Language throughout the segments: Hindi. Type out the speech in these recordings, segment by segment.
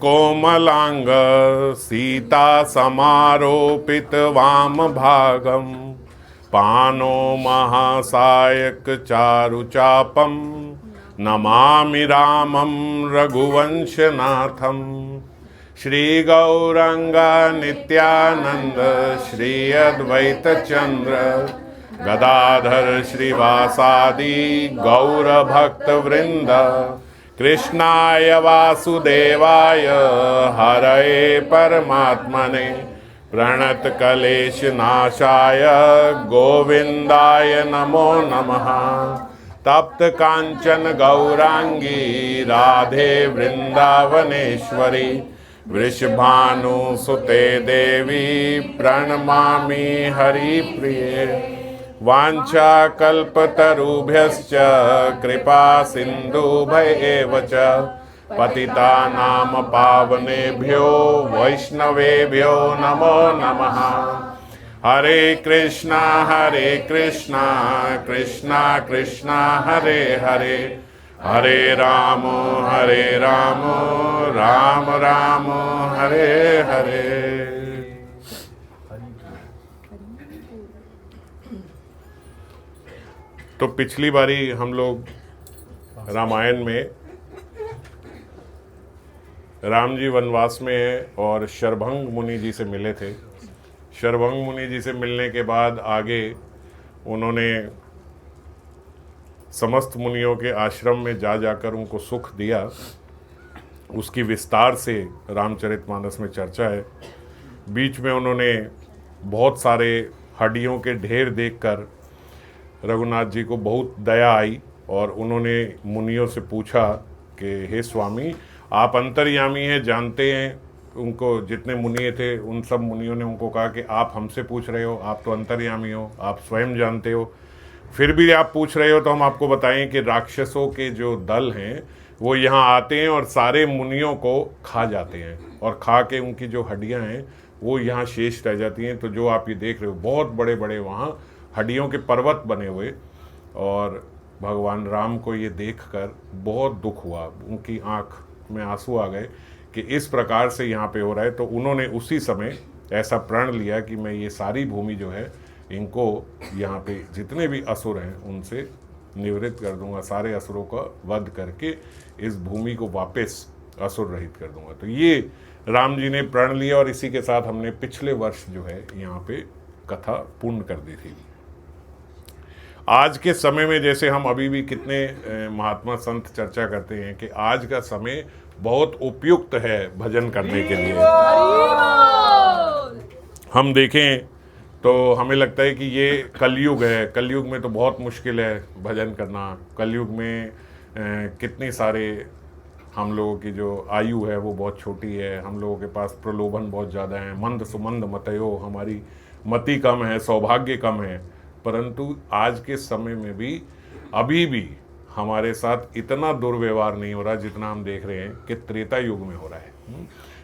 कोमलांग सीता समारोपित वाम भागम पानो महासायक चारुचापम नमामि रामं रघुवंशनाथम। श्री गौरंगा नित्यानंद श्री अद्वैत चंद्र गदाधर श्रीवासादि गौर भक्त वृंद कृष्णाय वासुदेवाय हरये परमात्मने प्रणत क्लेश नाशाय गोविंदाय नमो नमः। तप्त कांचन गौरांगी राधे वृंदावनेश्वरी वृषभानुसुते देवी प्रणमामि हरिप्रिये। वाञ्छाकल्पतरुभ्यश्च कृपा सिन्धुभ्येव च पतितानां पावनेभ्यो वैष्णवेभ्यो नमो नमः। हरे कृष्णा कृष्णा कृष्णा हरे हरे हरे राम राम राम हरे हरे। तो पिछली बारी हम लोग रामायण में राम जी वनवास में हैं और शरभंग मुनि जी से मिले थे। शरभंग मुनि जी से मिलने के बाद आगे उन्होंने समस्त मुनियों के आश्रम में जाकर उनको सुख दिया। उसकी विस्तार से रामचरितमानस में चर्चा है। बीच में उन्होंने बहुत सारे हड्डियों के ढेर देखकर रघुनाथ जी को बहुत दया आई और उन्होंने मुनियों से पूछा कि हे स्वामी, आप अंतर्यामी हैं, जानते हैं। उनको जितने मुनि थे उन सब मुनियों ने उनको कहा कि आप हमसे पूछ रहे हो, आप तो अंतर्यामी हो, आप स्वयं जानते हो, फिर भी आप पूछ रहे हो तो हम आपको बताएं कि राक्षसों के जो दल हैं वो यहाँ आते हैं और सारे मुनियों को खा जाते हैं और खा के उनकी जो हड्डियाँ हैं वो यहाँ शेष रह जाती हैं। तो जो आप ये देख रहे हो बहुत बड़े बड़े वहाँ हड्डियों के पर्वत बने हुए, और भगवान राम को ये देखकर बहुत दुख हुआ, उनकी आँख में आंसू आ गए कि इस प्रकार से यहाँ पे हो रहा है। तो उन्होंने उसी समय ऐसा प्रण लिया कि मैं ये सारी भूमि जो है इनको यहाँ पे जितने भी असुर हैं उनसे निवृत्त कर दूंगा, सारे असुरों का वध करके इस भूमि को वापस असुर रहित कर दूंगा। तो ये राम जी ने प्रण लिया और इसी के साथ हमने पिछले वर्ष जो है यहाँ पे कथा पूर्ण कर दी थी। आज के समय में जैसे हम अभी भी कितने महात्मा संत चर्चा करते हैं कि आज का समय बहुत उपयुक्त है भजन करने के लिए। हम देखें तो हमें लगता है कि ये कलयुग है, कलयुग में तो बहुत मुश्किल है भजन करना। कलयुग में कितने सारे हम लोगों की जो आयु है वो बहुत छोटी है, हम लोगों के पास प्रलोभन बहुत ज़्यादा है, मंद सुमंद मतयो, हमारी मति कम है, सौभाग्य कम है। परंतु आज के समय में भी अभी भी हमारे साथ इतना दुर्व्यवहार नहीं हो रहा जितना हम देख रहे हैं कि त्रेता युग में हो रहा है।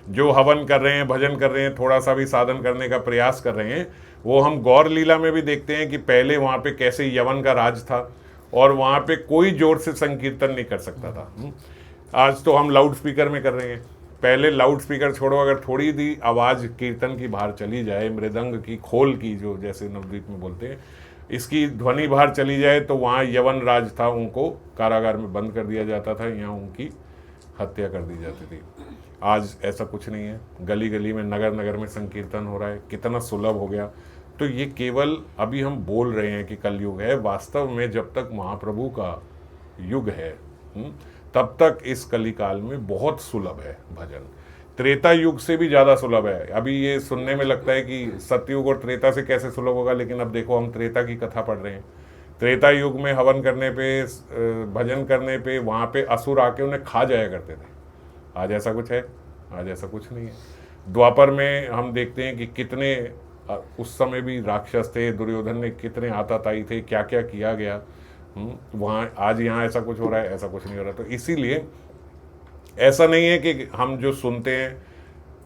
जो हवन कर रहे हैं, भजन कर रहे हैं, थोड़ा सा भी साधन करने का प्रयास कर रहे हैं, वो हम गौर लीला में भी देखते हैं कि पहले वहाँ पे कैसे यवन का राज था और वहाँ पे कोई जोर से संकीर्तन नहीं कर सकता था। आज तो हम लाउड स्पीकर में कर रहे हैं। पहले लाउड स्पीकर छोड़ो, अगर थोड़ी सी आवाज़ कीर्तन की बाहर चली जाए, मृदंग की, खोल की, जो जैसे नवद्वीप में बोलते हैं, इसकी ध्वनि बाहर चली जाए तो वहाँ यवन राज था, उनको कारागार में बंद कर दिया जाता था, यहाँ उनकी हत्या कर दी जाती थी। आज ऐसा कुछ नहीं है, गली गली में, नगर नगर में संकीर्तन हो रहा है, कितना सुलभ हो गया। तो ये केवल अभी हम बोल रहे हैं कि कलयुग है, वास्तव में जब तक महाप्रभु का युग है तब तक इस कलिकाल में बहुत सुलभ है भजन। त्रेता युग से भी ज़्यादा सुलभ है। अभी ये सुनने में लगता है कि सतयुग और त्रेता से कैसे सुलभ होगा, लेकिन अब देखो हम त्रेता की कथा पढ़ रहे हैं। त्रेता युग में हवन करने पे, भजन करने पे, वहाँ पे असुर आके उन्हें खा जाया करते थे। आज ऐसा कुछ है? आज ऐसा कुछ नहीं है। द्वापर में हम देखते हैं कि कितने उस समय भी राक्षस थे, दुर्योधन ने कितने आताताई थे, क्या क्या किया गया वहाँ। आज यहाँ ऐसा कुछ हो रहा है? ऐसा कुछ नहीं हो रहा। तो इसीलिए ऐसा नहीं है कि हम जो सुनते हैं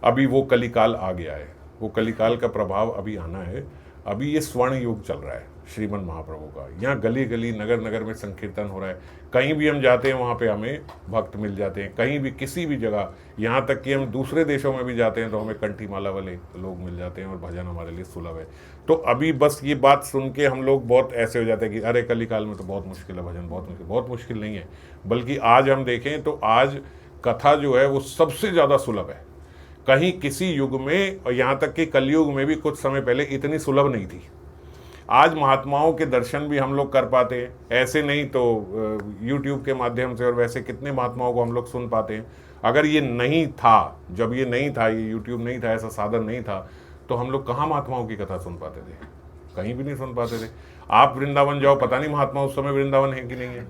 अभी वो कलिकाल आ गया है, वो कलिकाल का प्रभाव अभी आना है। अभी ये स्वर्ण युग चल रहा है। श्रीमन महाप्रभु का। यहाँ गली गली नगर नगर में संकीर्तन हो रहा है, कहीं भी हम जाते हैं वहाँ पे हमें भक्त मिल जाते हैं, कहीं भी किसी भी जगह, यहाँ तक कि हम दूसरे देशों में भी जाते हैं तो हमें कंठी माला वाले लोग मिल जाते हैं और भजन हमारे लिए सुलभ है। तो अभी बस ये बात सुन के हम लोग बहुत ऐसे हो जाते हैं कि अरे कली काल में तो बहुत मुश्किल है भजन, बहुत मुश्किल नहीं है, बल्कि आज हम देखें तो आज कथा जो है वो सबसे ज़्यादा सुलभ है। कहीं किसी युग में, और यहाँ तक कि कलयुग में भी कुछ समय पहले इतनी सुलभ नहीं थी। आज महात्माओं के दर्शन भी हम लोग कर पाते हैं, ऐसे नहीं तो YouTube के माध्यम से, और वैसे कितने महात्माओं को हम लोग सुन पाते हैं। अगर ये नहीं था, जब ये नहीं था, ये YouTube नहीं था, ऐसा साधन नहीं था, तो हम लोग कहाँ महात्माओं की कथा सुन पाते थे? कहीं भी नहीं सुन पाते थे। आप वृंदावन जाओ, पता नहीं महात्मा उस समय वृंदावन है कि नहीं है।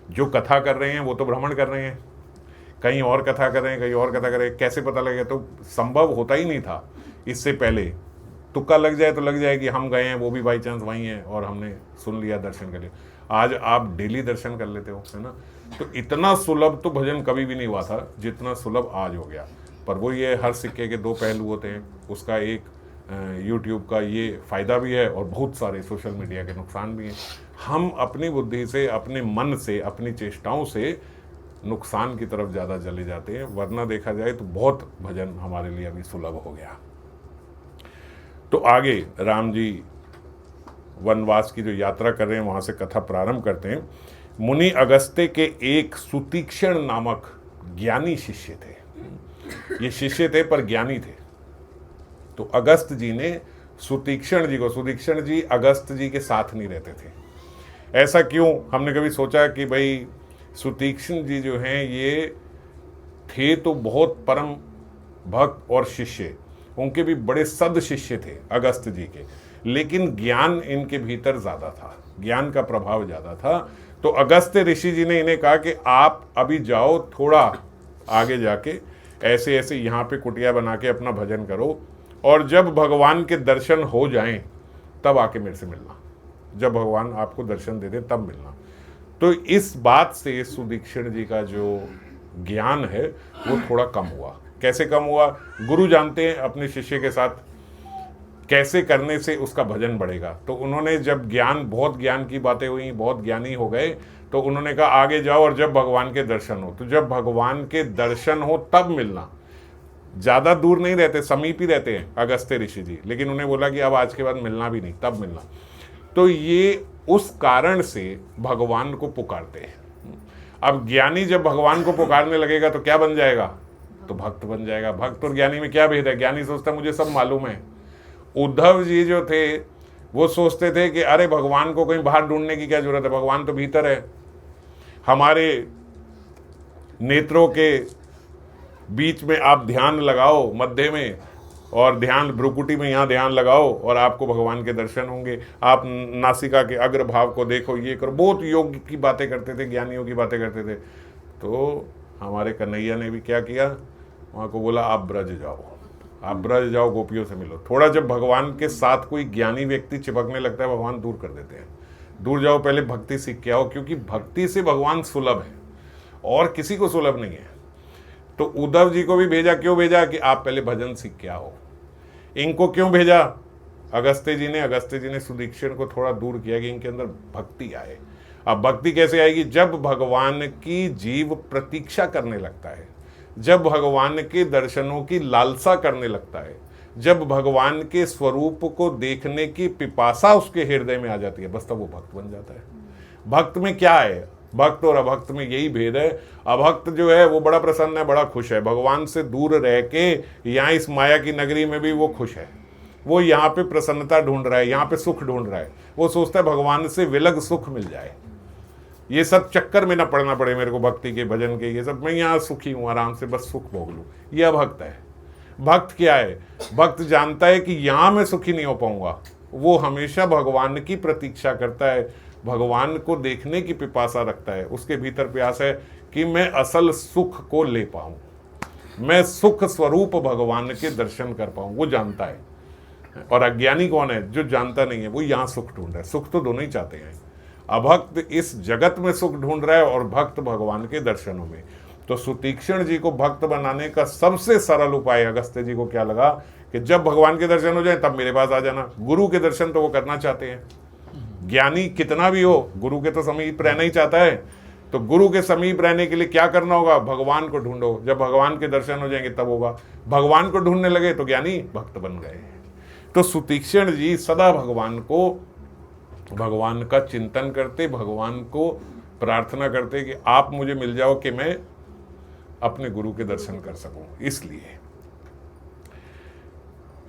जो कथा कर रहे हैं वो तो भ्रमण कर रहे हैं, कहीं और कथा कर रहे हैं, कहीं और कथा कर रहे हैं, कैसे पता लगेगा? तो संभव होता ही नहीं था इससे पहले। तुक्का लग जाए तो लग जाए कि हम गए हैं, वो भी बाई चांस वहीं हैं और हमने सुन लिया, दर्शन कर लिया। आज आप डेली दर्शन कर लेते हो, है ना। तो इतना सुलभ तो भजन कभी भी नहीं हुआ था जितना सुलभ आज हो गया। पर वो ये हर सिक्के के दो पहलू होते हैं। उसका एक YouTube का ये फ़ायदा भी है और बहुत सारे सोशल मीडिया के नुकसान भी हैं। हम अपनी बुद्धि से, अपने मन से, अपनी चेष्टाओं से नुकसान की तरफ ज़्यादा चले जाते हैं, वरना देखा जाए तो बहुत भजन हमारे लिए अभी सुलभ हो गया। तो आगे राम जी वनवास की जो यात्रा कर रहे हैं वहाँ से कथा प्रारंभ करते हैं। मुनि अगस्त्य के एक सुतीक्ष्ण नामक ज्ञानी शिष्य थे। ये शिष्य थे पर ज्ञानी थे। तो अगस्त जी ने सुतीक्ष्ण जी को, सुतीक्ष्ण जी अगस्त जी के साथ नहीं रहते थे। ऐसा क्यों? हमने कभी सोचा कि भाई सुतीक्ष्ण जी जो हैं ये थे तो बहुत परम भक्त और शिष्य, उनके भी बड़े सद शिष्य थे अगस्त जी के, लेकिन ज्ञान इनके भीतर ज़्यादा था, ज्ञान का प्रभाव ज़्यादा था। तो अगस्त्य ऋषि जी ने इन्हें कहा कि आप अभी जाओ, थोड़ा आगे जाके ऐसे ऐसे यहाँ पे कुटिया बना के अपना भजन करो, और जब भगवान के दर्शन हो जाएं तब आके मेरे से मिलना, जब भगवान आपको दर्शन दे दें तब मिलना। तो इस बात से सुदीक्षण जी का जो ज्ञान है वो थोड़ा कम हुआ। कैसे कम हुआ? गुरु जानते हैं अपने शिष्य के साथ कैसे करने से उसका भजन बढ़ेगा। तो उन्होंने जब बहुत ज्ञान की बातें हुई, बहुत ज्ञानी हो गए, तो उन्होंने कहा आगे जाओ और जब भगवान के दर्शन हो, तो जब भगवान के दर्शन हो तब मिलना। ज़्यादा दूर नहीं रहते, समीप ही रहते हैं अगस्त्य ऋषि जी, लेकिन उन्हें बोला कि अब आज के बाद मिलना भी नहीं, तब मिलना। तो ये उस कारण से भगवान को पुकारते हैं। अब ज्ञानी जब भगवान को पुकारने लगेगा तो क्या बन जाएगा? तो भक्त बन जाएगा। भक्त और ज्ञानी में क्या भेद है? ज्ञानी सोचता मुझे सब मालूम है। उद्धव जी जो थे वो सोचते थे कि अरे भगवान को कहीं बाहर ढूंढने की क्या जरूरत है, भगवान तो भीतर है। हमारे नेत्रों के बीच में आप ध्यान लगाओ, मध्य में, और ध्यान भ्रुकुटी में यहाँ ध्यान लगाओ और आपको भगवान के दर्शन होंगे। आप नासिका के अग्रभाव को देखो, ये करो। बहुत योग की बातें करते थे, ज्ञानियों की बातें करते थे। तो हमारे कन्हैया ने भी क्या किया, वहाँ को बोला आप ब्रज जाओ, आप ब्रज जाओ, गोपियों से मिलो। थोड़ा जब भगवान के साथ कोई ज्ञानी व्यक्ति चिपकने लगता है, भगवान दूर कर देते हैं। दूर जाओ, पहले भक्ति सीख के आओ, क्योंकि भक्ति से भगवान सुलभ है और किसी को सुलभ नहीं है। तो उद्धव जी को भी भेजा, क्यों भेजा? कि आप पहले भजन सीख के आओ। इनको क्यों भेजा? अगस्त्य जी ने सुदीक्षण को थोड़ा दूर किया कि इनके अंदर भक्ति आए। अब भक्ति कैसे आएगी? जब भगवान की जीव प्रतीक्षा करने लगता है, जब भगवान के दर्शनों की लालसा करने लगता है, जब भगवान के स्वरूप को देखने की पिपासा उसके हृदय में आ जाती है, बस तब वो भक्त बन जाता है। भक्त में क्या है? भक्त और अभक्त में यही भेद है। अभक्त जो है वो बड़ा प्रसन्न है, बड़ा खुश है, भगवान से दूर रह के यहाँ इस माया की नगरी में भी वो खुश है। वो यहाँ पे प्रसन्नता ढूंढ रहा है, यहाँ पे सुख ढूंढ रहा है। वो सोचता है भगवान से विलग सुख मिल जाए, ये सब चक्कर में ना पड़ना पड़े मेरे को, भक्ति के, भजन के, ये सब, मैं यहाँ सुखी हूँ, आराम से बस सुख भोग लूँ। ये अभक्त है। भक्त क्या है? भक्त जानता है कि यहाँ मैं सुखी नहीं हो पाऊंगा। वो हमेशा भगवान की प्रतीक्षा करता है, भगवान को देखने की पिपासा रखता है। उसके भीतर प्यास है कि मैं असल सुख को ले पाऊं, मैं सुख स्वरूप भगवान के दर्शन कर पाऊं। वो जानता है। और अज्ञानी कौन है? जो जानता नहीं है, वो यहाँ सुख ढूंढ रहा है। सुख तो दोनों ही चाहते हैं। अभक्त इस जगत में सुख ढूंढ रहा है और भक्त भगवान के दर्शनों में। तो सुतीक्ष्ण जी को भक्त बनाने का सबसे सरल उपाय अगस्त्य जी को क्या लगा कि जब भगवान के दर्शन हो जाए तब मेरे पास आ जाना। गुरु के दर्शन तो वो करना चाहते हैं, ज्ञानी कितना भी हो, गुरु के तो समीप रहना ही चाहता है। तो गुरु के समीप रहने के लिए क्या करना होगा? भगवान को ढूंढो। जब भगवान के दर्शन हो जाएंगे तब होगा। भगवान को ढूंढने लगे तो ज्ञानी भक्त बन गए। तो सुतीक्ष्ण जी सदा भगवान का चिंतन करते, भगवान को प्रार्थना करते कि आप मुझे मिल जाओ कि मैं अपने गुरु के दर्शन कर सकूं। इसलिए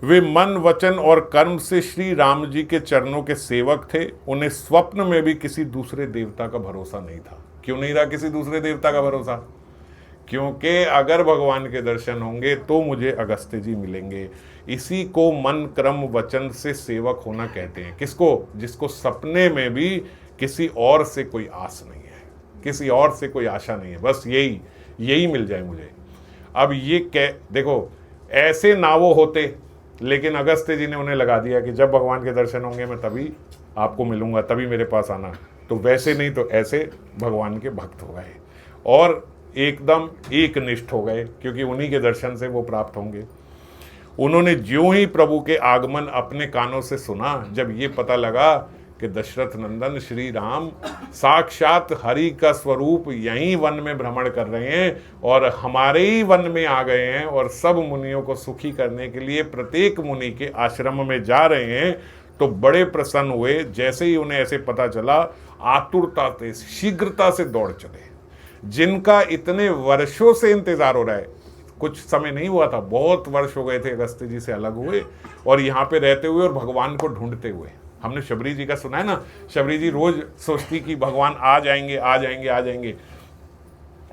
वे मन, वचन और कर्म से श्री राम जी के चरणों के सेवक थे। उन्हें स्वप्न में भी किसी दूसरे देवता का भरोसा नहीं था। क्यों नहीं रहा किसी दूसरे देवता का भरोसा? क्योंकि अगर भगवान के दर्शन होंगे तो मुझे अगस्त्य जी मिलेंगे। इसी को मन, क्रम, वचन से सेवक होना कहते हैं। किसको? जिसको सपने में भी किसी और से कोई आस नहीं है, किसी और से कोई आशा नहीं है, बस यही मिल जाए मुझे। अब ये देखो, ऐसे ना वो होते, लेकिन अगस्त्य जी ने उन्हें लगा दिया कि जब भगवान के दर्शन होंगे मैं तभी आपको मिलूंगा, तभी मेरे पास आना। तो वैसे नहीं तो ऐसे भगवान के भक्त हो गए और एकदम एकनिष्ठ हो गए, क्योंकि उन्हीं के दर्शन से वो प्राप्त होंगे। उन्होंने ज्यों ही प्रभु के आगमन अपने कानों से सुना, जब ये पता लगा कि दशरथ नंदन श्री राम साक्षात हरि का स्वरूप यहीं वन में भ्रमण कर रहे हैं और हमारे ही वन में आ गए हैं और सब मुनियों को सुखी करने के लिए प्रत्येक मुनि के आश्रम में जा रहे हैं, तो बड़े प्रसन्न हुए। जैसे ही उन्हें ऐसे पता चला, आतुरता से, शीघ्रता से दौड़ चले। जिनका इतने वर्षों से इंतजार हो रहा है, कुछ समय नहीं हुआ था, बहुत वर्ष हो गए थे अगस्त्य जी से अलग हुए और यहाँ पे रहते हुए और भगवान को ढूंढते हुए। हमने शबरी जी का सुना है ना, शबरी जी रोज सोचती कि भगवान आ जाएंगे, आ जाएंगे, आ जाएंगे।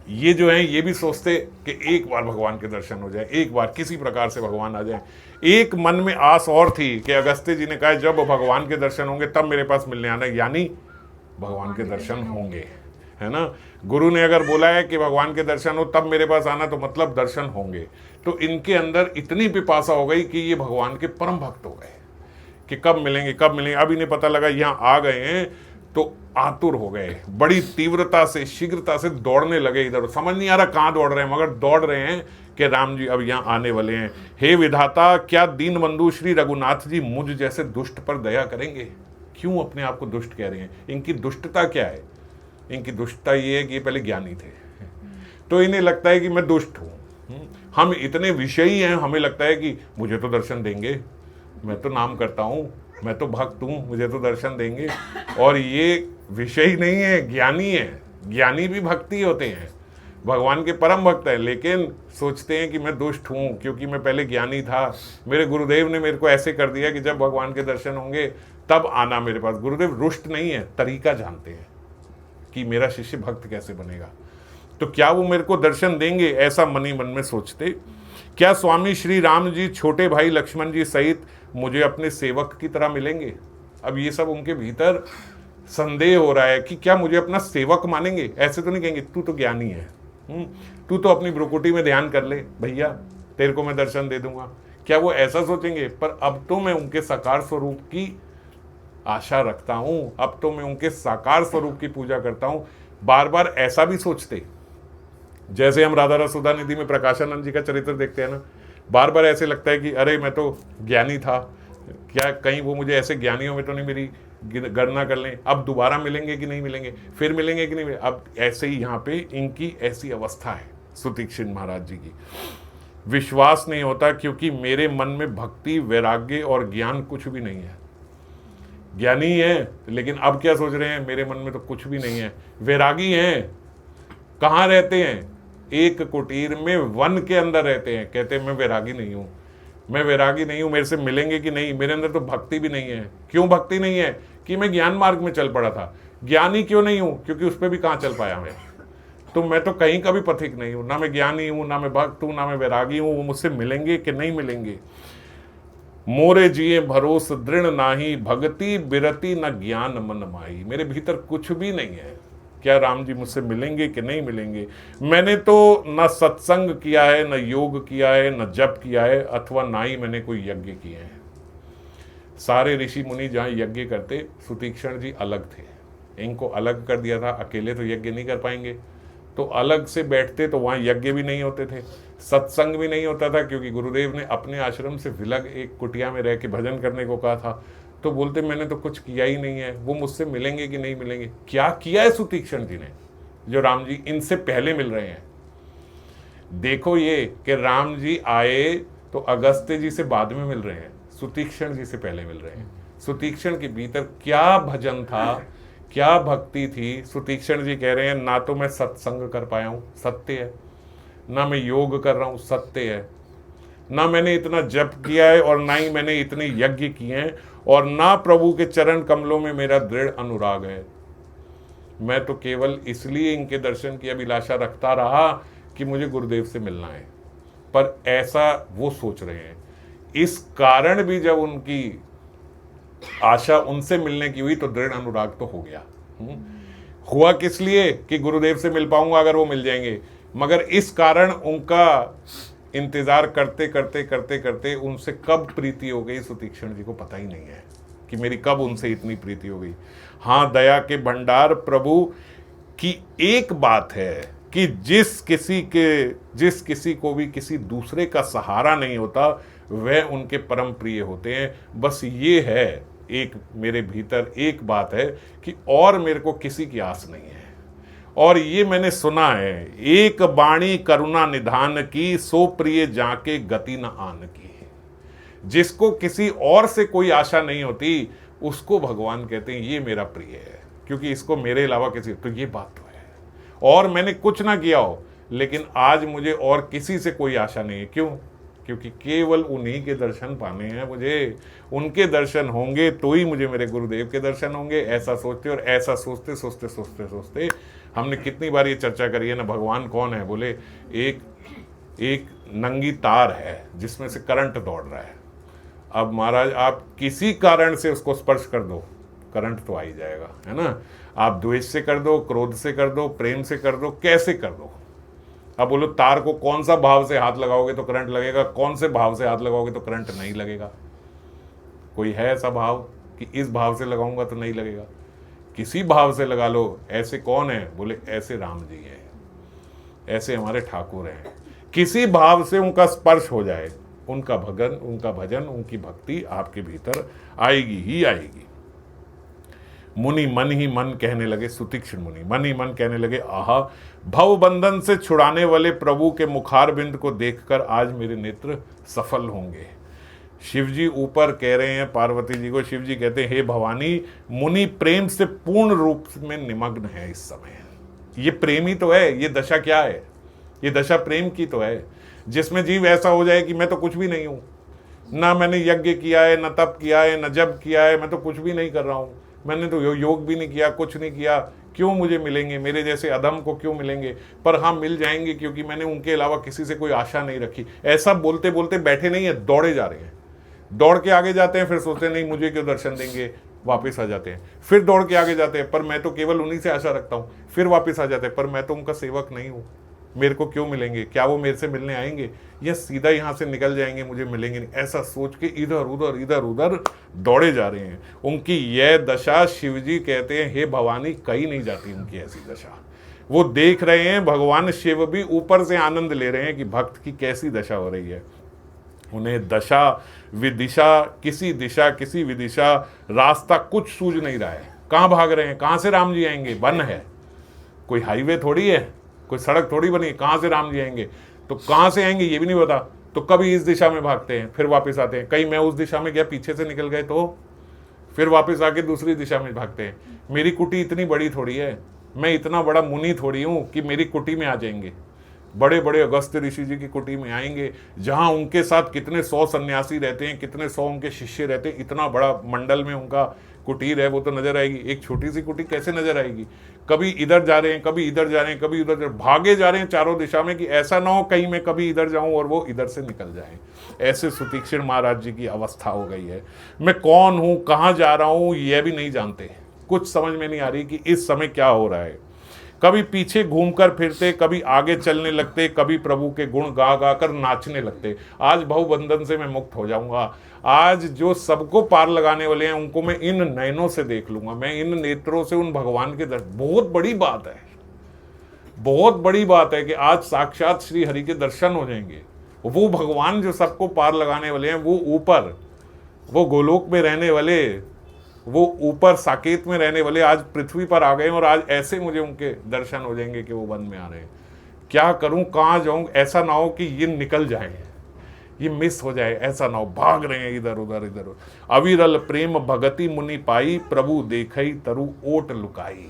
ये जो है ये भी सोचते कि एक बार भगवान के दर्शन हो जाए, एक बार किसी प्रकार से भगवान आ जाए। एक मन में आस और थी कि अगस्त्य जी ने कहा जब भगवान के दर्शन होंगे तब मेरे पास मिलने आना, यानी भगवान के दर्शन होंगे, है ना। गुरु ने अगर बोला है कि भगवान के दर्शन हो तब मेरे पास आना, तो मतलब दर्शन होंगे। तो इनके अंदर इतनी पिपासा हो गई कि ये भगवान के परम भक्त हो गए कि कब मिलेंगे, कब मिलेंगे। अब इन्हें पता लगा यहाँ आ गए हैं तो आतुर हो गए, बड़ी तीव्रता से, शीघ्रता से दौड़ने लगे इधर। समझ नहीं आ रहा कहाँ दौड़ रहे हैं, मगर दौड़ रहे हैं कि राम जी अब यहाँ आने वाले हैं। हे विधाता, क्या दीन बंधु श्री रघुनाथ जी मुझ जैसे दुष्ट पर दया करेंगे? क्यों अपने आप को दुष्ट कह रहे हैं? इनकी दुष्टता क्या है? इनकी दुष्टता ये है कि ये पहले ज्ञानी थे, तो इन्हें लगता है कि मैं दुष्ट हूँ। हम इतने विषयी हैं, हमें लगता है कि मुझे तो दर्शन देंगे, मैं तो नाम करता हूँ, मैं तो भक्त हूँ, मुझे तो दर्शन देंगे। और ये विषयी नहीं है, ज्ञानी है। ज्ञानी भी भक्ति होते हैं, भगवान के परम भक्त है, लेकिन सोचते हैं कि मैं दुष्ट हूँ क्योंकि मैं पहले ज्ञानी था। मेरे गुरुदेव ने मेरे को ऐसे कर दिया कि जब भगवान के दर्शन होंगे तब आना मेरे पास। गुरुदेव रुष्ट नहीं है, तरीका जानते हैं कि मेरा शिष्य भक्त कैसे बनेगा, तो क्या वो मेरे को दर्शन देंगे, ऐसा मन ही मन में सोचते। क्या स्वामी श्री राम जी छोटे भाई लक्ष्मण जी सहित मुझे अपने सेवक की तरह मिलेंगे? अब ये सब उनके भीतर संदेह हो रहा है कि क्या मुझे अपना सेवक मानेंगे? ऐसे तो नहीं कहेंगे तू तो ज्ञानी है, तू तो अपनी भ्रुकुटी में ध्यान कर ले भैया, तेरे को मैं दर्शन दे दूंगा। क्या वो ऐसा सोचेंगे? पर अब तो मैं उनके साकार स्वरूप की आशा रखता हूं, अब तो मैं उनके साकार स्वरूप की पूजा करता हूं। बार बार ऐसा भी सोचते, जैसे हम राधा रस सुधा निधि में प्रकाशानंद जी का चरित्र देखते हैं ना, बार बार ऐसे लगता है कि अरे मैं तो ज्ञानी था, क्या कहीं वो मुझे ऐसे ज्ञानियों में तो नहीं मेरी गणना कर लें, अब दोबारा मिलेंगे कि नहीं मिलेंगे, फिर मिलेंगे कि नहीं मिलेंगे। अब ऐसे ही यहाँ पे इनकी ऐसी अवस्था है सुतीक्ष्ण महाराज जी की। विश्वास नहीं होता क्योंकि मेरे मन में भक्ति, वैराग्य और ज्ञान कुछ भी नहीं है। ज्ञानी है लेकिन अब क्या सोच रहे हैं, मेरे मन में तो कुछ भी नहीं है। वैरागी हैं, कहाँ रहते हैं? एक कुटीर में वन के अंदर रहते हैं, कहते हैं मैं वैरागी नहीं हूँ, मैं वैरागी नहीं हूँ, मेरे से मिलेंगे कि नहीं? मेरे अंदर तो भक्ति भी नहीं है। क्यों भक्ति नहीं है? कि मैं ज्ञान मार्ग में चल पड़ा था। ज्ञानी क्यों नहीं हूँ? क्योंकि उस पर भी कहाँ चल पाया मैं, तो मैं तो कहीं का भी पथिक नहीं हूँ, ना मैं ज्ञानी हूँ, ना मैं भक्त हूँ, ना मैं वैरागी हूँ। वो मुझसे मिलेंगे कि नहीं मिलेंगे? मोरे जिए भरोस दृढ़ नाही, भक्ति बिरति न ज्ञान मन माई। मेरे भीतर कुछ भी नहीं है। क्या राम जी मुझसे मिलेंगे कि नहीं मिलेंगे? मैंने तो न सत्संग किया है, न योग किया है, न जप किया है, अथवा ना ही मैंने कोई यज्ञ किए हैं। सारे ऋषि मुनि जहाँ यज्ञ करते, सुतीक्ष्ण जी अलग थे, इनको अलग कर दिया था। अकेले तो यज्ञ नहीं कर पाएंगे, तो अलग से बैठते, तो वहाँ यज्ञ भी नहीं होते थे, सत्संग भी नहीं होता था, क्योंकि गुरुदेव ने अपने आश्रम से विलग एक कुटिया में रह के भजन करने को कहा था। तो बोलते मैंने तो कुछ किया ही नहीं है, वो मुझसे मिलेंगे कि नहीं मिलेंगे? क्या किया है सुतीक्षण जी ने जो राम जी इनसे पहले मिल रहे हैं? देखो ये कि राम जी आए तो अगस्त्य जी से बाद में मिल रहे हैं, सुतीक्षण जी से पहले मिल रहे हैं। सुतीक्षण के भीतर क्या भजन था, क्या भक्ति थी? सुतीक्षण जी कह रहे हैं ना तो मैं सत्संग कर पाया हूं, सत्य है, ना मैं योग कर रहा हूं, सत्य है, ना मैंने इतना जप किया है और ना ही मैंने इतने यज्ञ किए हैं, और ना प्रभु के चरण कमलों में मेरा दृढ़ अनुराग है। मैं तो केवल इसलिए इनके दर्शन की अभिलाषा रखता रहा कि मुझे गुरुदेव से मिलना है, पर ऐसा वो सोच रहे हैं। इस कारण भी जब उनकी आशा उनसे मिलने की हुई तो दृढ़ अनुराग तो हो गया। हुआ किस लिए? कि गुरुदेव से मिल पाऊंगा अगर वो मिल जाएंगे, मगर इस कारण उनका इंतजार करते करते करते करते उनसे कब प्रीति हो गई सुतीक्षण जी को पता ही नहीं है कि मेरी कब उनसे इतनी प्रीति हो गई। हाँ, दया के भंडार प्रभु की एक बात है कि जिस किसी को भी किसी दूसरे का सहारा नहीं होता वह उनके परम प्रिय होते हैं। बस ये है, एक मेरे भीतर एक बात है कि और मेरे को किसी की आस नहीं है। और ये मैंने सुना है, एक बाणी करुणा निधान की, सो प्रिय जाके गति न आन की। जिसको किसी और से कोई आशा नहीं होती उसको भगवान कहते हैं ये मेरा प्रिय है, क्योंकि इसको मेरे अलावा किसी, तो ये बात तो है। और मैंने कुछ ना किया हो, लेकिन आज मुझे और किसी से कोई आशा नहीं है। क्यों? क्योंकि केवल उन्हीं के दर्शन पाने हैं मुझे। उनके दर्शन होंगे तो ही मुझे मेरे गुरुदेव के दर्शन होंगे। ऐसा सोचते और ऐसा सोचते सोचते सोचते सोचते हमने कितनी बार ये चर्चा करी है ना, भगवान कौन है? बोले एक नंगी तार है जिसमें से करंट दौड़ रहा है। अब महाराज आप किसी कारण से उसको स्पर्श कर दो, करंट तो आ ही जाएगा, है ना। आप द्वेष से कर दो, क्रोध से कर दो, प्रेम से कर दो, कैसे कर दो। अब बोलो तार को कौन सा भाव से हाथ लगाओगे तो करंट लगेगा, कौन से भाव से हाथ लगाओगे तो करंट नहीं लगेगा? कोई है ऐसा भाव कि इस भाव से लगाऊंगा तो नहीं लगेगा? किसी भाव से लगा लो। ऐसे कौन है? बोले ऐसे राम जी हैं, ऐसे हमारे ठाकुर हैं। किसी भाव से उनका स्पर्श हो जाए, उनका भजन, उनकी भक्ति आपके भीतर आएगी ही आएगी। मुनि मन ही मन कहने लगे, सुतीक्षण मुनि मन ही मन कहने लगे, आहा, भव बंधन से छुड़ाने वाले प्रभु के मुखार बिंद को देखकर आज मेरे नेत्र सफल होंगे। शिव जी ऊपर कह रहे हैं पार्वती जी को, शिव जी कहते हैं हे भवानी, मुनि प्रेम से पूर्ण रूप में निमग्न है इस समय। ये प्रेम ही तो है, ये दशा क्या है? ये दशा प्रेम की तो है, जिसमें जीव ऐसा हो जाए कि मैं तो कुछ भी नहीं हूं, ना मैंने यज्ञ किया है, ना तप किया है, ना जप किया है, मैं तो कुछ भी नहीं कर रहा हूं, मैंने तो योग भी नहीं किया, कुछ नहीं किया, क्यों मुझे मिलेंगे? मेरे जैसे अधम को क्यों मिलेंगे? पर हाँ मिल जाएंगे, क्योंकि मैंने उनके अलावा किसी से कोई आशा नहीं रखी। ऐसा बोलते बोलते बैठे नहीं है, दौड़े जा रहे हैं। दौड़ के आगे जाते हैं, फिर सोचते नहीं मुझे क्यों दर्शन देंगे, वापस आ जाते हैं। फिर दौड़ के आगे जाते हैं, पर मैं तो केवल उन्हीं से आशा रखता हूँ। फिर वापस आ जाते हैं, पर मैं तो उनका सेवक नहीं हूँ, मेरे को क्यों मिलेंगे? क्या वो मेरे से मिलने आएंगे या सीधा यहाँ से निकल जाएंगे, मुझे मिलेंगे नहीं? ऐसा सोच के इधर उधर दौड़े जा रहे हैं। उनकी यह दशा शिवजी कहते हैं हे भवानी, कहीं नहीं जाती उनकी ऐसी दशा। वो देख रहे हैं, भगवान शिव भी ऊपर से आनंद ले रहे हैं कि भक्त की कैसी दशा हो रही है। उन्हें दशा विदिशा, किसी दिशा किसी विदिशा, रास्ता कुछ सूझ नहीं रहा है। कहाँ भाग रहे हैं? कहाँ से राम जी आएंगे? वन है, कोई हाईवे थोड़ी है, कोई सड़क थोड़ी बनी है, कहाँ से राम जी आएंगे? तो कहाँ से आएंगे ये भी नहीं पता। तो कभी इस दिशा में भागते हैं, फिर वापस आते हैं। कहीं मैं उस दिशा में गया, पीछे से निकल गए तो फिर वापस आके दूसरी दिशा में भागते हैं। मेरी कुटी इतनी बड़ी थोड़ी है, मैं इतना बड़ा मुनि थोड़ी हूँ कि मेरी कुटी में आ जाएंगे। बड़े बड़े अगस्त्य ऋषि जी की कुटी में आएंगे, जहाँ उनके साथ कितने 100 सन्यासी रहते हैं, कितने 100 उनके शिष्य रहते हैं। इतना बड़ा मंडल में उनका कुटीर है, वो तो नजर आएगी। एक छोटी सी कुटी कैसे नजर आएगी? कभी इधर जा रहे हैं, कभी इधर जा रहे हैं, कभी उधर भागे जा रहे हैं चारों दिशा में, कि ऐसा ना हो कहीं मैं कभी इधर जाऊं और वो इधर से निकल जाए। ऐसे सुतीक्षण महाराज जी की अवस्था हो गई है। मैं कौन हूं, कहाँ जा रहा हूं, यह भी नहीं जानते। कुछ समझ में नहीं आ रही कि इस समय क्या हो रहा है। कभी पीछे घूमकर फिरते, कभी आगे चलने लगते, कभी प्रभु के गुण गा गा कर नाचने लगते। आज भवबंधन से मैं मुक्त हो जाऊंगा। आज जो सबको पार लगाने वाले हैं उनको मैं इन नयनों से देख लूंगा, मैं इन नेत्रों से उन भगवान के दर्शन। बहुत बड़ी बात है, बहुत बड़ी बात है कि आज साक्षात श्री हरि के दर्शन हो जाएंगे। वो भगवान जो सबको पार लगाने वाले हैं, वो ऊपर, वो गोलोक में रहने वाले वो ऊपर साकेत में रहने वाले आज पृथ्वी पर आ गए और आज ऐसे मुझे उनके दर्शन हो जाएंगे कि वो वन में आ रहे हैं। क्या करूं, कहाँ जाऊं, ऐसा ना हो कि ये निकल जाए, ये मिस हो जाए, ऐसा ना हो, भाग रहे हैं इधर उधर इधर उधर। अविरल प्रेम भगति मुनि पाई, प्रभु देखई तरु ओट लुकाई।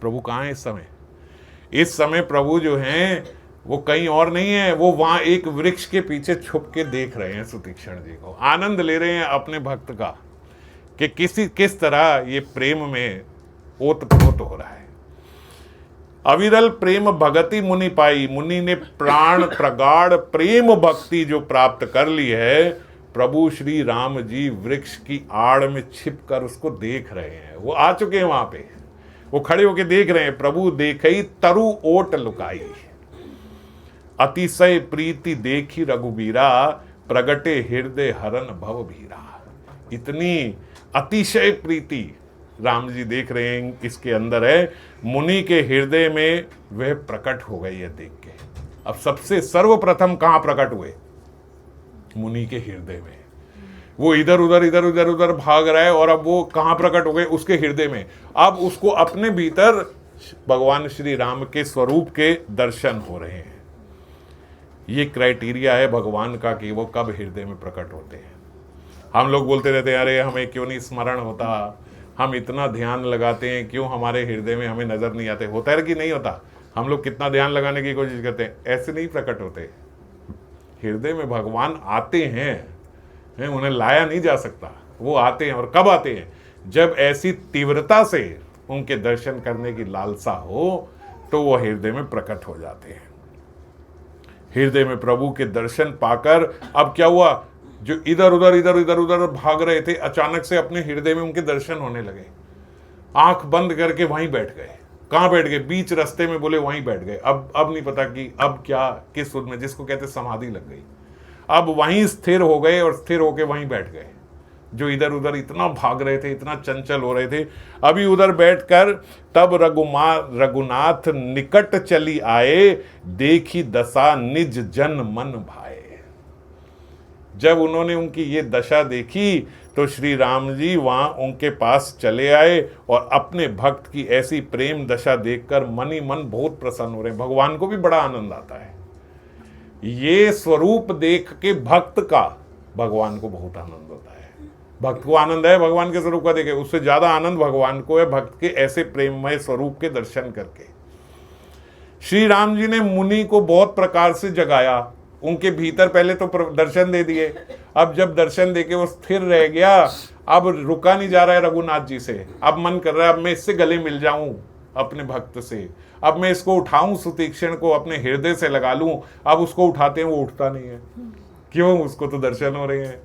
प्रभु कहाँ है इस समय? इस समय प्रभु जो हैं वो कहीं और नहीं है, वो वहां एक वृक्ष के पीछे छुप के देख रहे हैं सुतीक्षण जी को, आनंद ले रहे हैं अपने भक्त का कि किस तरह ये प्रेम में ओतप्रोत हो रहा है। अविरल प्रेम भगति मुनि पाई, मुनि ने प्राण प्रगाढ़ प्रेम भक्ति जो प्राप्त कर ली है, प्रभु श्री राम जी वृक्ष की आड़ में छिपकर उसको देख रहे हैं। वो आ चुके हैं वहां पे, वो खड़े होके देख रहे हैं। प्रभु देखई तरु ओट लुकाई, अतिशय प्रीति देखी रघुबीरा, प्रगटे हृदय हरन भव भीरा। इतनी अतिशय प्रीति राम जी देख रहे हैं इसके अंदर है, मुनि के हृदय में वह प्रकट हो गई है देख के। अब सबसे सर्वप्रथम कहां प्रकट हुए? मुनि के हृदय में। वो इधर उधर भाग रहा है और अब वो कहां प्रकट हो गए? उसके हृदय में। अब उसको अपने भीतर भगवान श्री राम के स्वरूप के दर्शन हो रहे हैं। ये क्राइटेरिया है भगवान का कि वो कब हृदय में प्रकट होते हैं। हम लोग बोलते रहते हैं अरे हमें क्यों नहीं स्मरण होता, हम इतना ध्यान लगाते हैं, क्यों हमारे हृदय में हमें नजर नहीं आते? होता है कि नहीं होता? हम लोग कितना ध्यान लगाने की कोशिश करते हैं, ऐसे नहीं प्रकट होते। हृदय में भगवान आते हैं, उन्हें लाया नहीं जा सकता, वो आते हैं। और कब आते हैं? जब ऐसी तीव्रता से उनके दर्शन करने की लालसा हो तो वो हृदय में प्रकट हो जाते हैं। हृदय में प्रभु के दर्शन पाकर अब क्या हुआ? जो इधर उधर भाग रहे थे, अचानक से अपने हृदय में उनके दर्शन होने लगे। आंख बंद करके वहीं बैठ गए। कहां बैठ गए? बीच रास्ते में बोले वहीं बैठ गए। अब नहीं पता कि अब क्या, किस सुध में, जिसको कहते समाधि लग गई। अब वहीं स्थिर हो गए और स्थिर होके वहीं बैठ गए। जो इधर उधर इतना भाग रहे थे, इतना चंचल हो रहे थे, अभी उधर बैठकर तब रघुनाथ निकट चली आए, देखी दशा निज जन मन भाए। जब उन्होंने उनकी ये दशा देखी तो श्री राम जी वहां उनके पास चले आए और अपने भक्त की ऐसी प्रेम दशा देखकर मन ही मन बहुत प्रसन्न हो रहे हैं। भगवान को भी बड़ा आनंद आता है। ये स्वरूप देख के भक्त का भगवान को बहुत आनंद होता है। भक्त को आनंद है भगवान के स्वरूप का देखे, उससे ज्यादा आनंद भगवान को है भक्त के ऐसे प्रेममय स्वरूप के दर्शन करके। श्री राम जी ने मुनि को बहुत प्रकार से जगाया। उनके भीतर पहले तो दर्शन दे दिए, अब जब दर्शन देके वो स्थिर रह गया, अब रुका नहीं जा रहा है रघुनाथ जी से। अब मन कर रहा है अब मैं इससे गले मिल जाऊं अपने भक्त से, अब मैं इसको उठाऊं, सुतीक्षण को अपने हृदय से लगा लूं। अब उसको उठाते हैं, वो उठता नहीं है। क्यों? उसको तो दर्शन हो रहे हैं,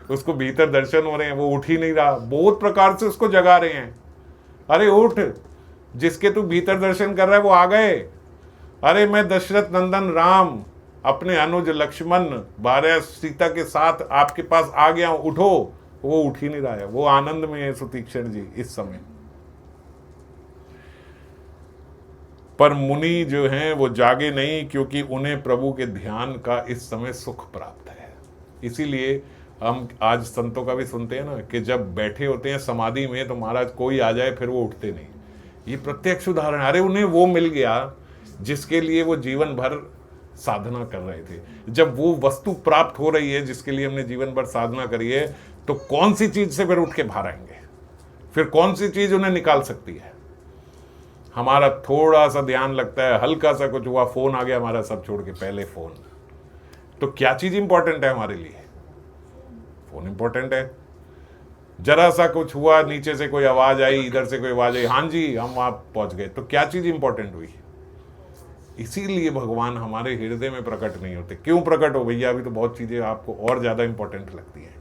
उसको भीतर दर्शन हो रहे हैं, वो उठ ही नहीं रहा। बहुत प्रकार से उसको जगा रहे हैं, अरे उठ, जिसके तू भीतर दर्शन कर रहा है वो आ गए। अरे मैं दशरथ नंदन राम अपने अनुज लक्ष्मण भार्या सीता के साथ आपके पास आ गया हूं, उठो। वो उठ ही नहीं रहा है, वो आनंद में है सुतीक्षण जी इस समय। पर मुनि जो हैं वो जागे नहीं, क्योंकि उन्हें प्रभु के ध्यान का इस समय सुख प्राप्त है। इसीलिए हम आज संतों का भी सुनते हैं ना कि जब बैठे होते हैं समाधि में तो महाराज कोई आ जाए फिर वो उठते नहीं। ये प्रत्यक्ष उदाहरण। अरे उन्हें वो मिल गया जिसके लिए वो जीवन भर साधना कर रहे थे। जब वो वस्तु प्राप्त हो रही है जिसके लिए हमने जीवन भर साधना करी है, तो कौन सी चीज से फिर उठ के बाहर आएंगे? फिर कौन सी चीज उन्हें निकाल सकती है? हमारा थोड़ा सा ध्यान लगता है, हल्का सा कुछ हुआ, फोन आ गया हमारा, सब छोड़ के पहले फोन। तो क्या चीज इंपॉर्टेंट है हमारे लिए? फोन इंपॉर्टेंट है। जरा सा कुछ हुआ, नीचे से कोई आवाज आई, इधर से कोई आवाज आई, हाँ जी हम वहां पहुंच गए। तो क्या चीज इंपॉर्टेंट हुई? इसीलिए भगवान हमारे हृदय में प्रकट नहीं होते। क्यों प्रकट हो भैया? अभी तो बहुत चीजें आपको और ज्यादा इंपॉर्टेंट लगती हैं।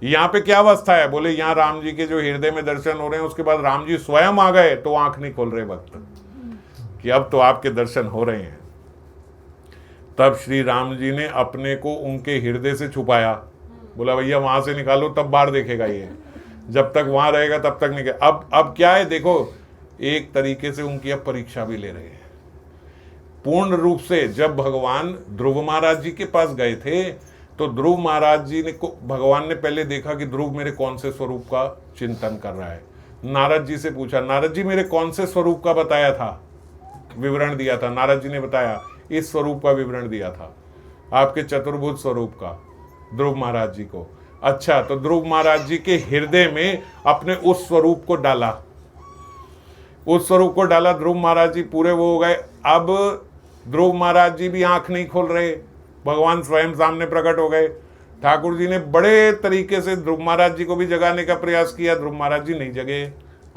यहाँ पे क्या अवस्था है? बोले यहाँ राम जी के जो हृदय में दर्शन हो रहे हैं, उसके बाद राम जी स्वयं आ गए तो आंख नहीं खोल रहे भक्त कि अब तो आपके दर्शन हो रहे हैं। तब श्री राम जी ने अपने को उनके हृदय से छुपाया। बोला भैया वहां से निकालो, तब बाहर देखेगा ये, जब तक वहां रहेगा तब तक नहीं। अब क्या है देखो, एक तरीके से उनकी अब परीक्षा भी ले रहे हैं पूर्ण रूप से। जब भगवान ध्रुव महाराज जी के पास गए थे तो ध्रुव महाराज जी ने को भगवान ने पहले देखा कि ध्रुव मेरे कौन से स्वरूप का चिंतन कर रहा है। नारद जी से पूछा, नारद जी मेरे कौन से स्वरूप का बताया था, विवरण दिया था। नारद जी ने बताया इस स्वरूप का विवरण दिया था, आपके चतुर्भुज स्वरूप का, ध्रुव महाराज जी को। अच्छा, तो ध्रुव महाराज जी के हृदय में अपने उस स्वरूप को डाला, उस स्वरूप को डाला। ध्रुव महाराज जी पूरे वो हो गए। अब ध्रुव महाराज जी भी आंख नहीं खोल रहे, भगवान स्वयं सामने प्रकट हो गए। ठाकुर जी ने बड़े तरीके से ध्रुव महाराज जी को भी जगाने का प्रयास किया, ध्रुव महाराज जी नहीं जगे,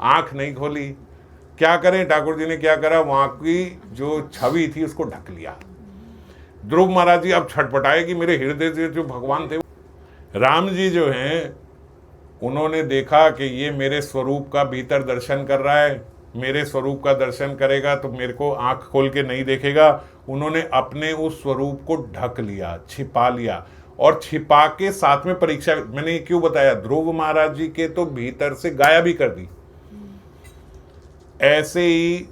आंख नहीं खोली। क्या करें, ठाकुर जी ने क्या करा, वहां की जो छवि थी उसको ढक लिया। ध्रुव महाराज जी अब छटपटाए कि मेरे हृदय से जो भगवान थे, राम जी जो हैं, उन्होंने देखा कि ये मेरे स्वरूप का भीतर दर्शन कर रहा है, मेरे स्वरूप का दर्शन करेगा तो मेरे को आंख खोल के नहीं देखेगा। उन्होंने अपने उस स्वरूप को ढक लिया, छिपा लिया, और छिपा के साथ में परीक्षा। मैंने क्यों बताया, ध्रुव महाराज जी के तो भीतर से गायब ही कर दी। ऐसे ही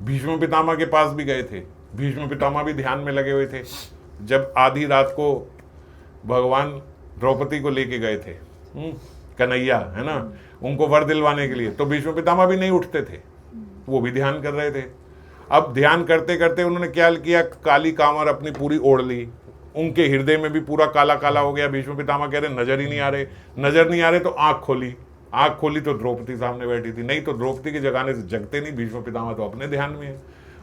भीष्म पितामह के पास भी गए थे, भीष्म पितामह भी ध्यान में लगे हुए थे। जब आधी रात को भगवान द्रौपदी को लेके गए थे, कन्हैया है ना, उनको वर दिलवाने के लिए, तो भीष्म पितामह भी नहीं उठते थे, वो भी ध्यान कर रहे थे। अब ध्यान करते करते उन्होंने क्या किया, काली कांवर अपनी पूरी ओढ़ ली, उनके हृदय में भी पूरा काला काला हो गया। भीष्म पितामह कह रहे नजर ही नहीं आ रहे, नजर नहीं आ रहे, तो आंख खोली, आंख खोली तो द्रौपदी सामने बैठी थी। नहीं तो द्रौपदी के जगाने से जगते नहीं, भीष्म पितामह तो अपने ध्यान में है।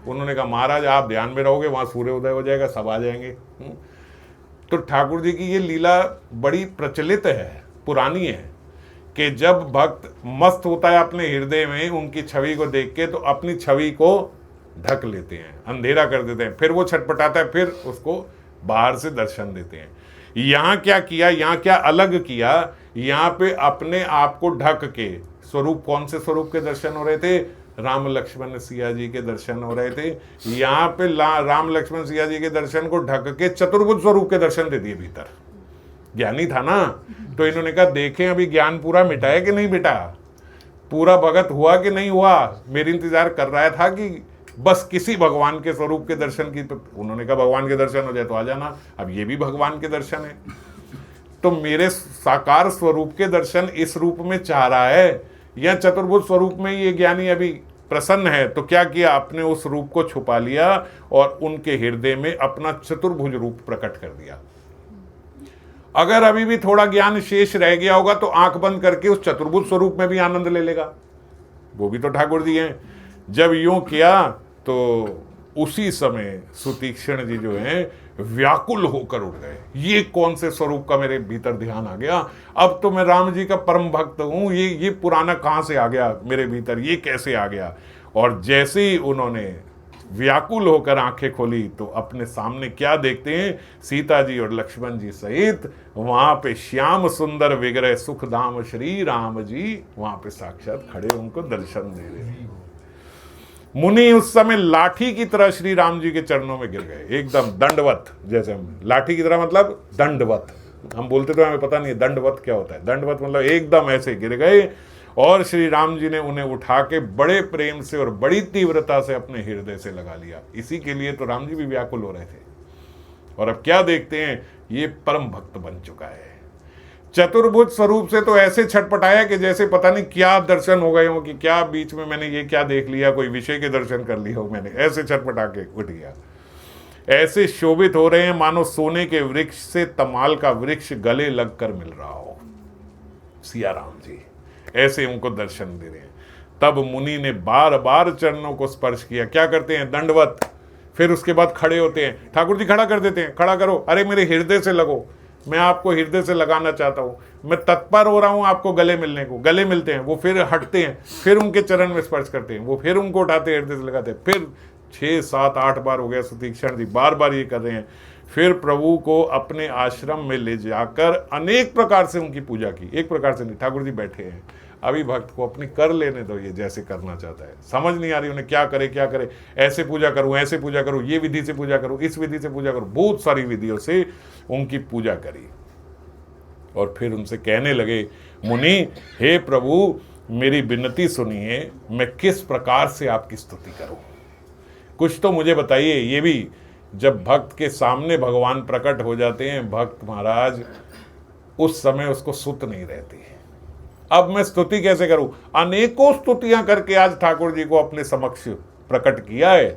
उन्होंने कहा महाराज आप ध्यान में रहोगे, वहां सूर्य उदय हो जाएगा, सब आ जाएंगे। तो ठाकुर जी की ये लीला बड़ी प्रचलित है, पुरानी है, कि जब भक्त मस्त होता है अपने हृदय में उनकी छवि को देख के, तो अपनी छवि को ढक लेते हैं, अंधेरा कर देते हैं, फिर वो छटपटाता है, फिर उसको बाहर से दर्शन देते हैं। यहाँ क्या किया, यहाँ क्या अलग किया, यहाँ पे अपने आप को ढक के स्वरूप, कौन से स्वरूप के दर्शन हो रहे थे, राम लक्ष्मण सिया जी के दर्शन हो रहे थे। यहाँ पे राम लक्ष्मण सिया जी के दर्शन को ढक के चतुर्भुज स्वरूप के दर्शन दे दिए। भीतर ज्ञानी था ना, तो इन्होंने कहा देखें अभी ज्ञान पूरा मिटा है कि नहीं मिटा, पूरा भगत हुआ कि नहीं हुआ। मेरी इंतजार कर रहा था कि बस किसी भगवान के स्वरूप के दर्शन की, तो उन्होंने कहा भगवान के दर्शन हो जाए तो आ जाना। अब ये भी भगवान के दर्शन है, तो मेरे साकार स्वरूप के दर्शन इस रूप में चाह रहा है, या चतुर्भुज स्वरूप में ये ज्ञानी अभी प्रसन्न है। तो क्या किया, अपने उस रूप को छुपा लिया और उनके हृदय में अपना चतुर्भुज रूप प्रकट कर दिया। अगर अभी भी थोड़ा ज्ञान शेष रह गया होगा तो आंख बंद करके उस चतुर्भुज स्वरूप में भी आनंद ले लेगा, वो भी तो ठाकुर जी हैं। जब यूं किया तो उसी समय सुतीक्ष्ण जी जो हैं व्याकुल होकर उठ गए, ये कौन से स्वरूप का मेरे भीतर ध्यान आ गया, अब तो मैं राम जी का परम भक्त हूं, ये पुराना कहां से आ गया मेरे भीतर, ये कैसे आ गया। और जैसे ही उन्होंने व्याकुल होकर आंखें खोली तो अपने सामने क्या देखते हैं, सीता जी और लक्ष्मण जी सहित वहां पे श्याम सुंदर विग्रह सुखधाम श्री राम जी वहां पे साक्षात खड़े उनको दर्शन दे रहे हैं। मुनि उस समय लाठी की तरह श्री राम जी के चरणों में गिर गए, एकदम दंडवत। जैसे हम लाठी की तरह मतलब दंडवत, हम बोलते तो हमें पता नहीं है दंडवत क्या होता है। दंडवत मतलब एकदम ऐसे गिर गए, और श्री राम जी ने उन्हें उठा के बड़े प्रेम से और बड़ी तीव्रता से अपने हृदय से लगा लिया। इसी के लिए तो राम जी भी व्याकुल हो रहे थे। और अब क्या देखते हैं, ये परम भक्त बन चुका है। चतुर्भुज स्वरूप से तो ऐसे छटपटाया कि जैसे पता नहीं क्या दर्शन हो गए हो, कि क्या बीच में मैंने ये क्या देख लिया, कोई विषय के दर्शन कर लिया हो मैंने, ऐसे छटपटा के उठ गया। ऐसे शोभित हो रहे हैं मानो सोने के वृक्ष से तमाल का वृक्ष गले लगकर मिल रहा हो। सिया राम जी ऐसे उनको दर्शन दे रहे हैं। तब मुनि ने बार बार चरणों को स्पर्श किया। क्या करते हैं, दंडवत, फिर उसके बाद खड़े होते हैं, ठाकुर जी खड़ा कर देते हैं, खड़ा करो, अरे मेरे हृदय से लगो, मैं आपको हृदय से लगाना चाहता हूँ, मैं तत्पर हो रहा हूँ आपको गले मिलने को। गले मिलते हैं, वो फिर हटते हैं, फिर उनके चरण में स्पर्श करते हैं, वो फिर उनको उठाते हृदय से लगाते हैं। फिर 6, 7, 8 बार हो गया, सुतीक्ष्ण जी बार बार ये कर रहे हैं। फिर प्रभु को अपने आश्रम में ले जाकर अनेक प्रकार से उनकी पूजा की। एक प्रकार से नहीं, ठाकुर जी बैठे हैं, अभी भक्त को अपनी कर लेने दो, ये जैसे करना चाहता है। समझ नहीं आ रही उन्हें क्या करे क्या करे, ऐसे पूजा करूं, ऐसे पूजा करूं, ये विधि से पूजा करूं, इस विधि से पूजा करूं, बहुत सारी विधियों से उनकी पूजा करी। और फिर उनसे कहने लगे, मुनि हे प्रभु मेरी विनती सुनिए, मैं किस प्रकार से आपकी स्तुति करूं, कुछ तो मुझे बताइए। ये भी जब भक्त के सामने भगवान प्रकट हो जाते हैं भक्त महाराज, उस समय उसको सुत नहीं रहती। अब मैं स्तुति कैसे करूं? अनेकों स्तुतियां करके आज ठाकुर जी को अपने समक्ष प्रकट किया है,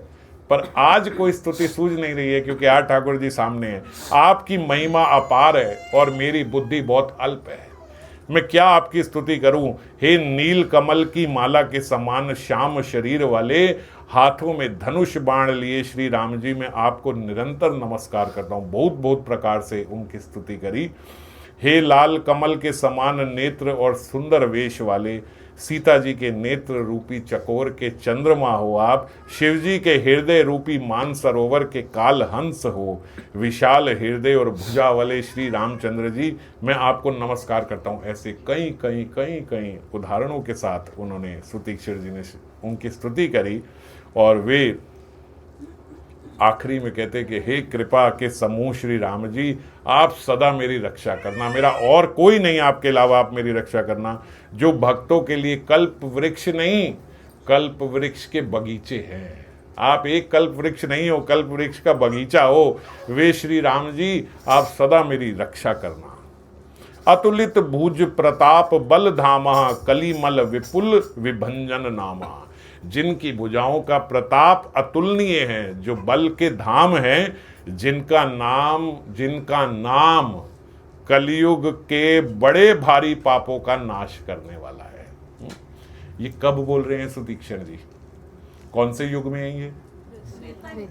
पर आज कोई स्तुति सूझ नहीं रही है, क्योंकि आज ठाकुर जी सामने है। आपकी महिमा अपार है और मेरी बुद्धि बहुत अल्प है। मैं क्या आपकी स्तुति करूं? हे नील कमल की माला के समान श्याम शरीर वाले, हाथों में धनुष बाण लिए श्री राम जी, मैं आपको निरंतर नमस्कार करता हूं। बहुत बहुत प्रकार से उनकी स्तुति करी। हे लाल कमल के समान नेत्र और सुंदर वेश वाले, सीता जी के नेत्र रूपी चकोर के चंद्रमा हो आप, शिव जी के हृदय रूपी मान सरोवर के काल हंस हो, विशाल हृदय और भुजा वाले श्री रामचंद्र जी, मैं आपको नमस्कार करता हूँ। ऐसे कई कई कई कई उदाहरणों के साथ उन्होंने सूतीक्षर जी ने उनकी स्तुति करी। और वे आखिरी में कहते कि हे कृपा के समूह श्री राम जी, आप सदा मेरी रक्षा करना, मेरा और कोई नहीं आपके अलावा, आप मेरी रक्षा करना। जो भक्तों के लिए कल्प वृक्ष नहीं, कल्प वृक्ष के बगीचे हैं। आप एक कल्प वृक्ष नहीं हो, कल्प वृक्ष का बगीचा हो। वे श्री राम जी, आप सदा मेरी रक्षा करना। अतुलित भुज प्रताप बल धामा, कलिमल विपुल विभंजन नामा। जिनकी भुजाओं का प्रताप अतुलनीय है, जो बल के धाम है, जिनका नाम कलयुग के बड़े भारी पापों का नाश करने वाला है। ये कब बोल रहे हैं सूतीक्षर जी? कौन से युग में है ये?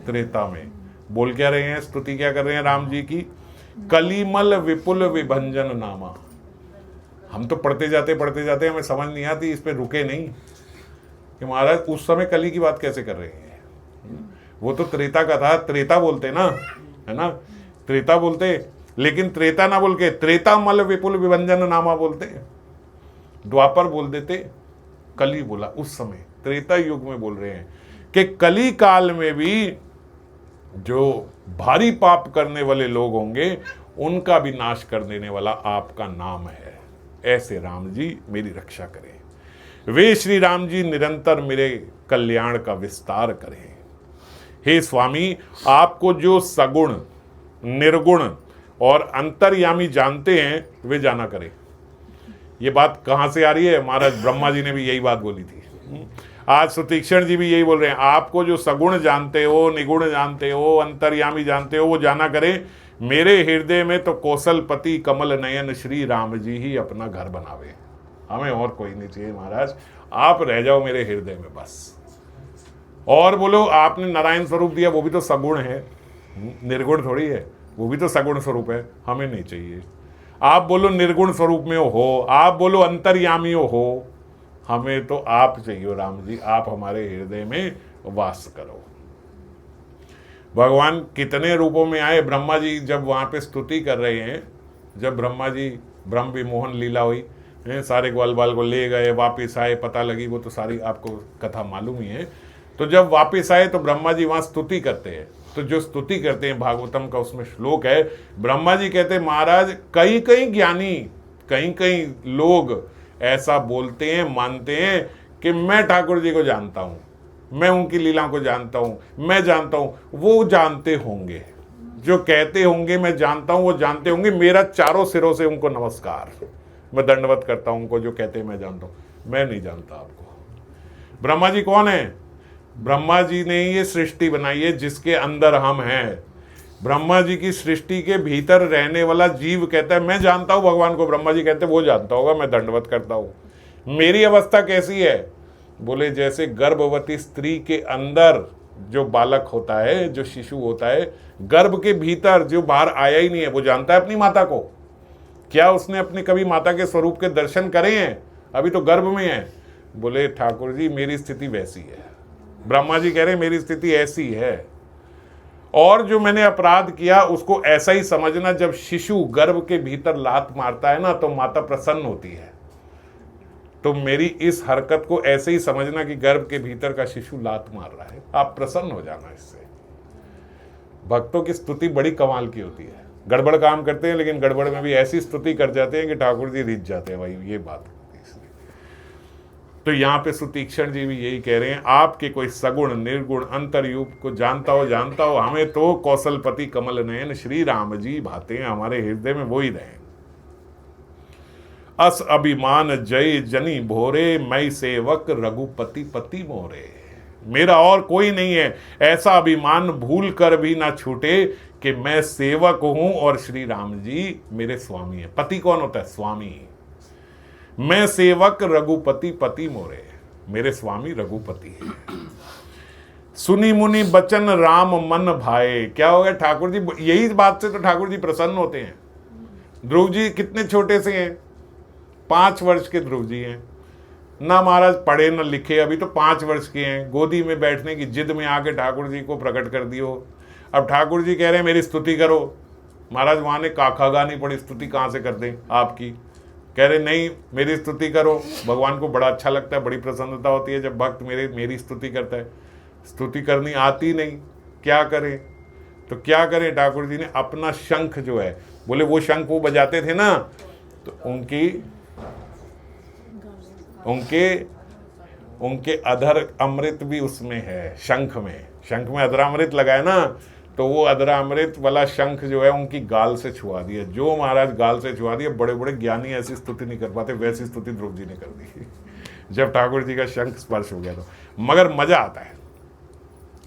त्रेता में। बोल क्या रहे हैं? स्तुति क्या कर रहे हैं राम जी की? कलिमल विपुल विभंजन नामा। हम तो पढ़ते जाते हमें समझ नहीं आती, इस पे रुके नहीं कि महाराज उस समय कली की बात कैसे कर रहे हैं। वो तो त्रेता का था, त्रेता बोलते ना, है ना, त्रेता बोलते, लेकिन त्रेता ना बोल के त्रेता मल विपुल विभंजन नामा बोलते, द्वापर बोल देते, कली बोला। उस समय त्रेता युग में बोल रहे हैं कि कली काल में भी जो भारी पाप करने वाले लोग होंगे, उनका भी नाश कर देने वाला आपका नाम है। ऐसे राम जी मेरी रक्षा करें। वे श्री राम जी निरंतर मेरे कल्याण का विस्तार करें। हे स्वामी, आपको जो सगुण, निर्गुण और अंतर्यामी जानते हैं, वे जाना करें। ये बात कहाँ से आ रही है? महाराज ब्रह्मा जी ने भी यही बात बोली थी। आज सूतीक्षण जी भी यही बोल रहे हैं, आपको जो सगुण जानते हो, निगुण जानते हो, अंतर्यामी जानते हो, वो जाना करें। मेरे हृदय में तो कौशलपति कमल नयन श्री राम जी ही अपना घर बनावे। हमें और कोई नहीं चाहिए महाराज, आप रह जाओ मेरे हृदय में बस। और बोलो आपने नारायण स्वरूप दिया, वो भी तो सगुण है, निर्गुण थोड़ी है, वो भी तो सगुण स्वरूप है, हमें नहीं चाहिए। आप बोलो निर्गुण स्वरूप में हो, आप बोलो अंतर्यामी हो, हमें तो आप चाहिए राम जी, आप हमारे हृदय में वास करो। भगवान कितने रूपों में आए। ब्रह्मा जी जब वहाँ पे स्तुति कर रहे हैं, जब ब्रह्मा जी ब्रह्म विमोहन लीला हुई, सारे ग्वाल बाल को ले गए, वापिस आए, पता लगी, वो तो सारी आपको कथा मालूम ही है। तो जब वापिस आए तो ब्रह्मा जी वहाँ स्तुति करते हैं। तो जो स्तुति करते हैं, भागवतम का उसमें श्लोक है, ब्रह्मा जी कहते हैं महाराज, कई कई ज्ञानी, कई कई लोग ऐसा बोलते हैं, मानते हैं कि मैं ठाकुर जी को जानता हूँ, मैं उनकी लीला को जानता हूँ, मैं जानता हूँ। वो जानते होंगे, जो कहते होंगे मैं जानता हूँ, वो जानते होंगे। मेरा चारों सिरों से उनको नमस्कार, मैं दंडवत करता हूँ उनको जो कहते हैं मैं जानता हूँ। मैं नहीं जानता आपको। ब्रह्मा जी कौन है? ब्रह्मा जी ने ये सृष्टि बनाई है जिसके अंदर हम हैं। ब्रह्मा जी की सृष्टि के भीतर रहने वाला जीव कहता है मैं जानता हूँ भगवान को। ब्रह्मा जी कहते हैं वो जानता होगा, मैं दंडवत करता हूँ। मेरी अवस्था कैसी है? बोले जैसे गर्भवती स्त्री के अंदर जो बालक होता है, जो शिशु होता है, गर्भ के भीतर जो बाहर आया ही नहीं है, वो जानता है अपनी माता को। क्या उसने अपनी कभी माता के स्वरूप के दर्शन करे हैं? अभी तो गर्भ में है। बोले ठाकुर जी मेरी स्थिति वैसी है। ब्रह्मा जी कह रहे मेरी स्थिति ऐसी है, और जो मैंने अपराध किया उसको ऐसा ही समझना। जब शिशु गर्भ के भीतर लात मारता है ना, तो माता प्रसन्न होती है। तो मेरी इस हरकत को ऐसे ही समझना कि गर्भ के भीतर का शिशु लात मार रहा है, आप प्रसन्न हो जाना इससे। भक्तों की स्तुति बड़ी कमाल की होती है। गड़बड़ काम करते हैं, लेकिन गड़बड़ में भी ऐसी स्तुति कर जाते हैं कि ठाकुर जी रिझ जाते हैं। भाई ये बात तो यहाँ पे सुतीक्षण जी भी यही कह रहे हैं, आपके कोई सगुण निर्गुण अंतर्यूप को जानता हो, हमें तो कौशलपति कमल नयन श्री राम जी भाते हैं, हमारे हृदय में वो ही रहे। अस अभिमान जय जनी भोरे, मैं सेवक रघुपति पति मोरे। मेरा और कोई नहीं है, ऐसा अभिमान भूल कर भी ना छूटे कि मैं सेवक हूं और श्री राम जी मेरे स्वामी है। पति कौन होता है? स्वामी। मैं सेवक रघुपति पति मोरे, मेरे स्वामी रघुपति है। सुनी मुनि बचन राम मन भाए। क्या हो गया ठाकुर जी? यही बात से तो ठाकुर जी प्रसन्न होते हैं। ध्रुव जी कितने छोटे से हैं? 5 वर्ष के ध्रुव जी हैं ना, महाराज पढ़े न लिखे, अभी तो 5 वर्ष के हैं। गोदी में बैठने की जिद में आके ठाकुर जी को प्रकट कर दियो। अब ठाकुर जी कह रहे हैं मेरी स्तुति करो। महाराज वहां ने काखा गानी पड़ी, स्तुति कहाँ से कर दें आपकी? कह रहे नहीं, मेरी स्तुति करो। भगवान को बड़ा अच्छा लगता है, बड़ी प्रसन्नता होती है जब भक्त मेरी स्तुति करता है। स्तुति करनी आती नहीं, क्या करें? तो क्या करें? ठाकुर जी ने अपना शंख जो है, बोले वो शंख वो बजाते थे ना, तो उनके अधर अमृत भी उसमें है, शंख में अधरामृत लगाए ना, तो वो अधरामृत वाला शंख जो है उनकी गाल से छुआ दिया। जो महाराज गाल से छुआ दिया, बड़े बड़े ज्ञानी ऐसी स्तुति नहीं कर पाते, वैसी स्तुति ध्रुव जी ने कर दी जब ठाकुर जी का शंख स्पर्श हो गया तो। मगर मजा आता है,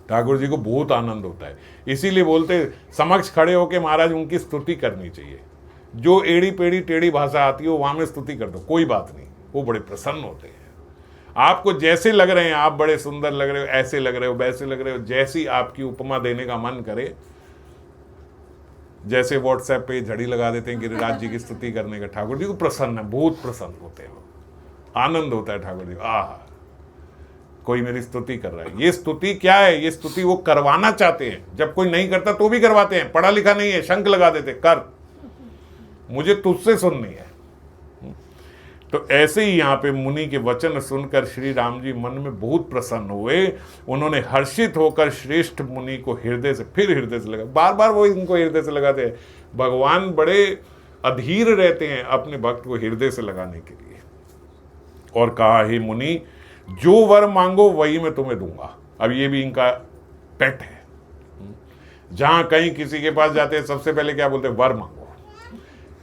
ठाकुर जी को बहुत आनंद होता है, इसीलिए बोलते समक्ष खड़े होके महाराज उनकी स्तुति करनी चाहिए। जो एड़ी पेड़ी टेढ़ी भाषा आती है वहां में स्तुति कर दो, कोई बात नहीं, वो बड़े प्रसन्न होते हैं। आपको जैसे लग रहे हैं, आप बड़े सुंदर लग रहे हो, ऐसे लग रहे हो, वैसे लग रहे हो, जैसी आपकी उपमा देने का मन करे, जैसे व्हाट्सएप पे झड़ी लगा देते हैं गिरिराज जी की स्तुति करने का, ठाकुर जी को प्रसन्न है, बहुत प्रसन्न होते हैं, आनंद होता है ठाकुर जी। आह, कोई मेरी स्तुति कर रहा है। ये स्तुति क्या है? ये स्तुति वो करवाना चाहते हैं, जब कोई नहीं करता तो भी करवाते हैं। पढ़ा लिखा नहीं है, शंख लगा देते, कर, मुझे तुझसे सुननी है। तो ऐसे ही यहाँ पे मुनि के वचन सुनकर श्री राम जी मन में बहुत प्रसन्न हुए। उन्होंने हर्षित होकर श्रेष्ठ मुनि को हृदय से लगा, बार बार वो इनको हृदय से लगाते हैं। भगवान बड़े अधीर रहते हैं अपने भक्त को हृदय से लगाने के लिए। और कहा, हे मुनि, जो वर मांगो वही मैं तुम्हें दूंगा। अब ये भी इनका पेट है, जहां कहीं किसी के पास जाते हैं सबसे पहले क्या बोलते हैं? वर मांगो।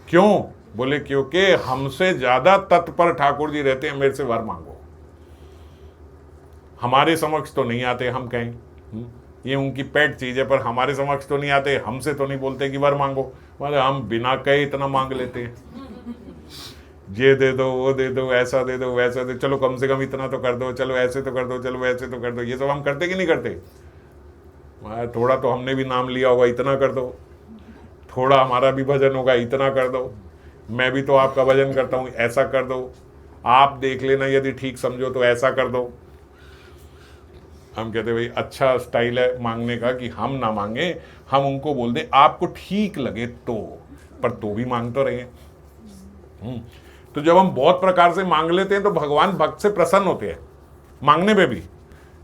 क्यों? बोले क्योंकि हमसे ज्यादा तत्पर ठाकुर जी रहते हैं, मेरे से वर मांगो। हमारे समक्ष तो नहीं आते, हम कहें ये उनकी पेट चीज है, पर हमारे समक्ष तो नहीं आते, हमसे तो नहीं बोलते कि वर मांगो। मतलब हम बिना कहे इतना मांग लेते हैं, ये दे दो, वो दे दो, ऐसा दे दो, वैसा दे, चलो कम से कम इतना तो कर दो, चलो ऐसे तो कर दो, चलो वैसे तो कर दो। ये सब हम करते कि नहीं करते? थोड़ा तो हमने भी नाम लिया होगा, इतना कर दो। थोड़ा हमारा भी भजन होगा, इतना कर दो। मैं भी तो आपका भजन करता हूं, ऐसा कर दो। आप देख लेना, यदि ठीक समझो तो ऐसा कर दो। हम कहते भाई अच्छा स्टाइल है मांगने का कि हम ना मांगे, हम उनको बोल दें आपको ठीक लगे तो, पर तो भी मांग तो रहे। तो जब हम बहुत प्रकार से मांग लेते हैं तो भगवान भक्त से प्रसन्न होते हैं। मांगने पे भी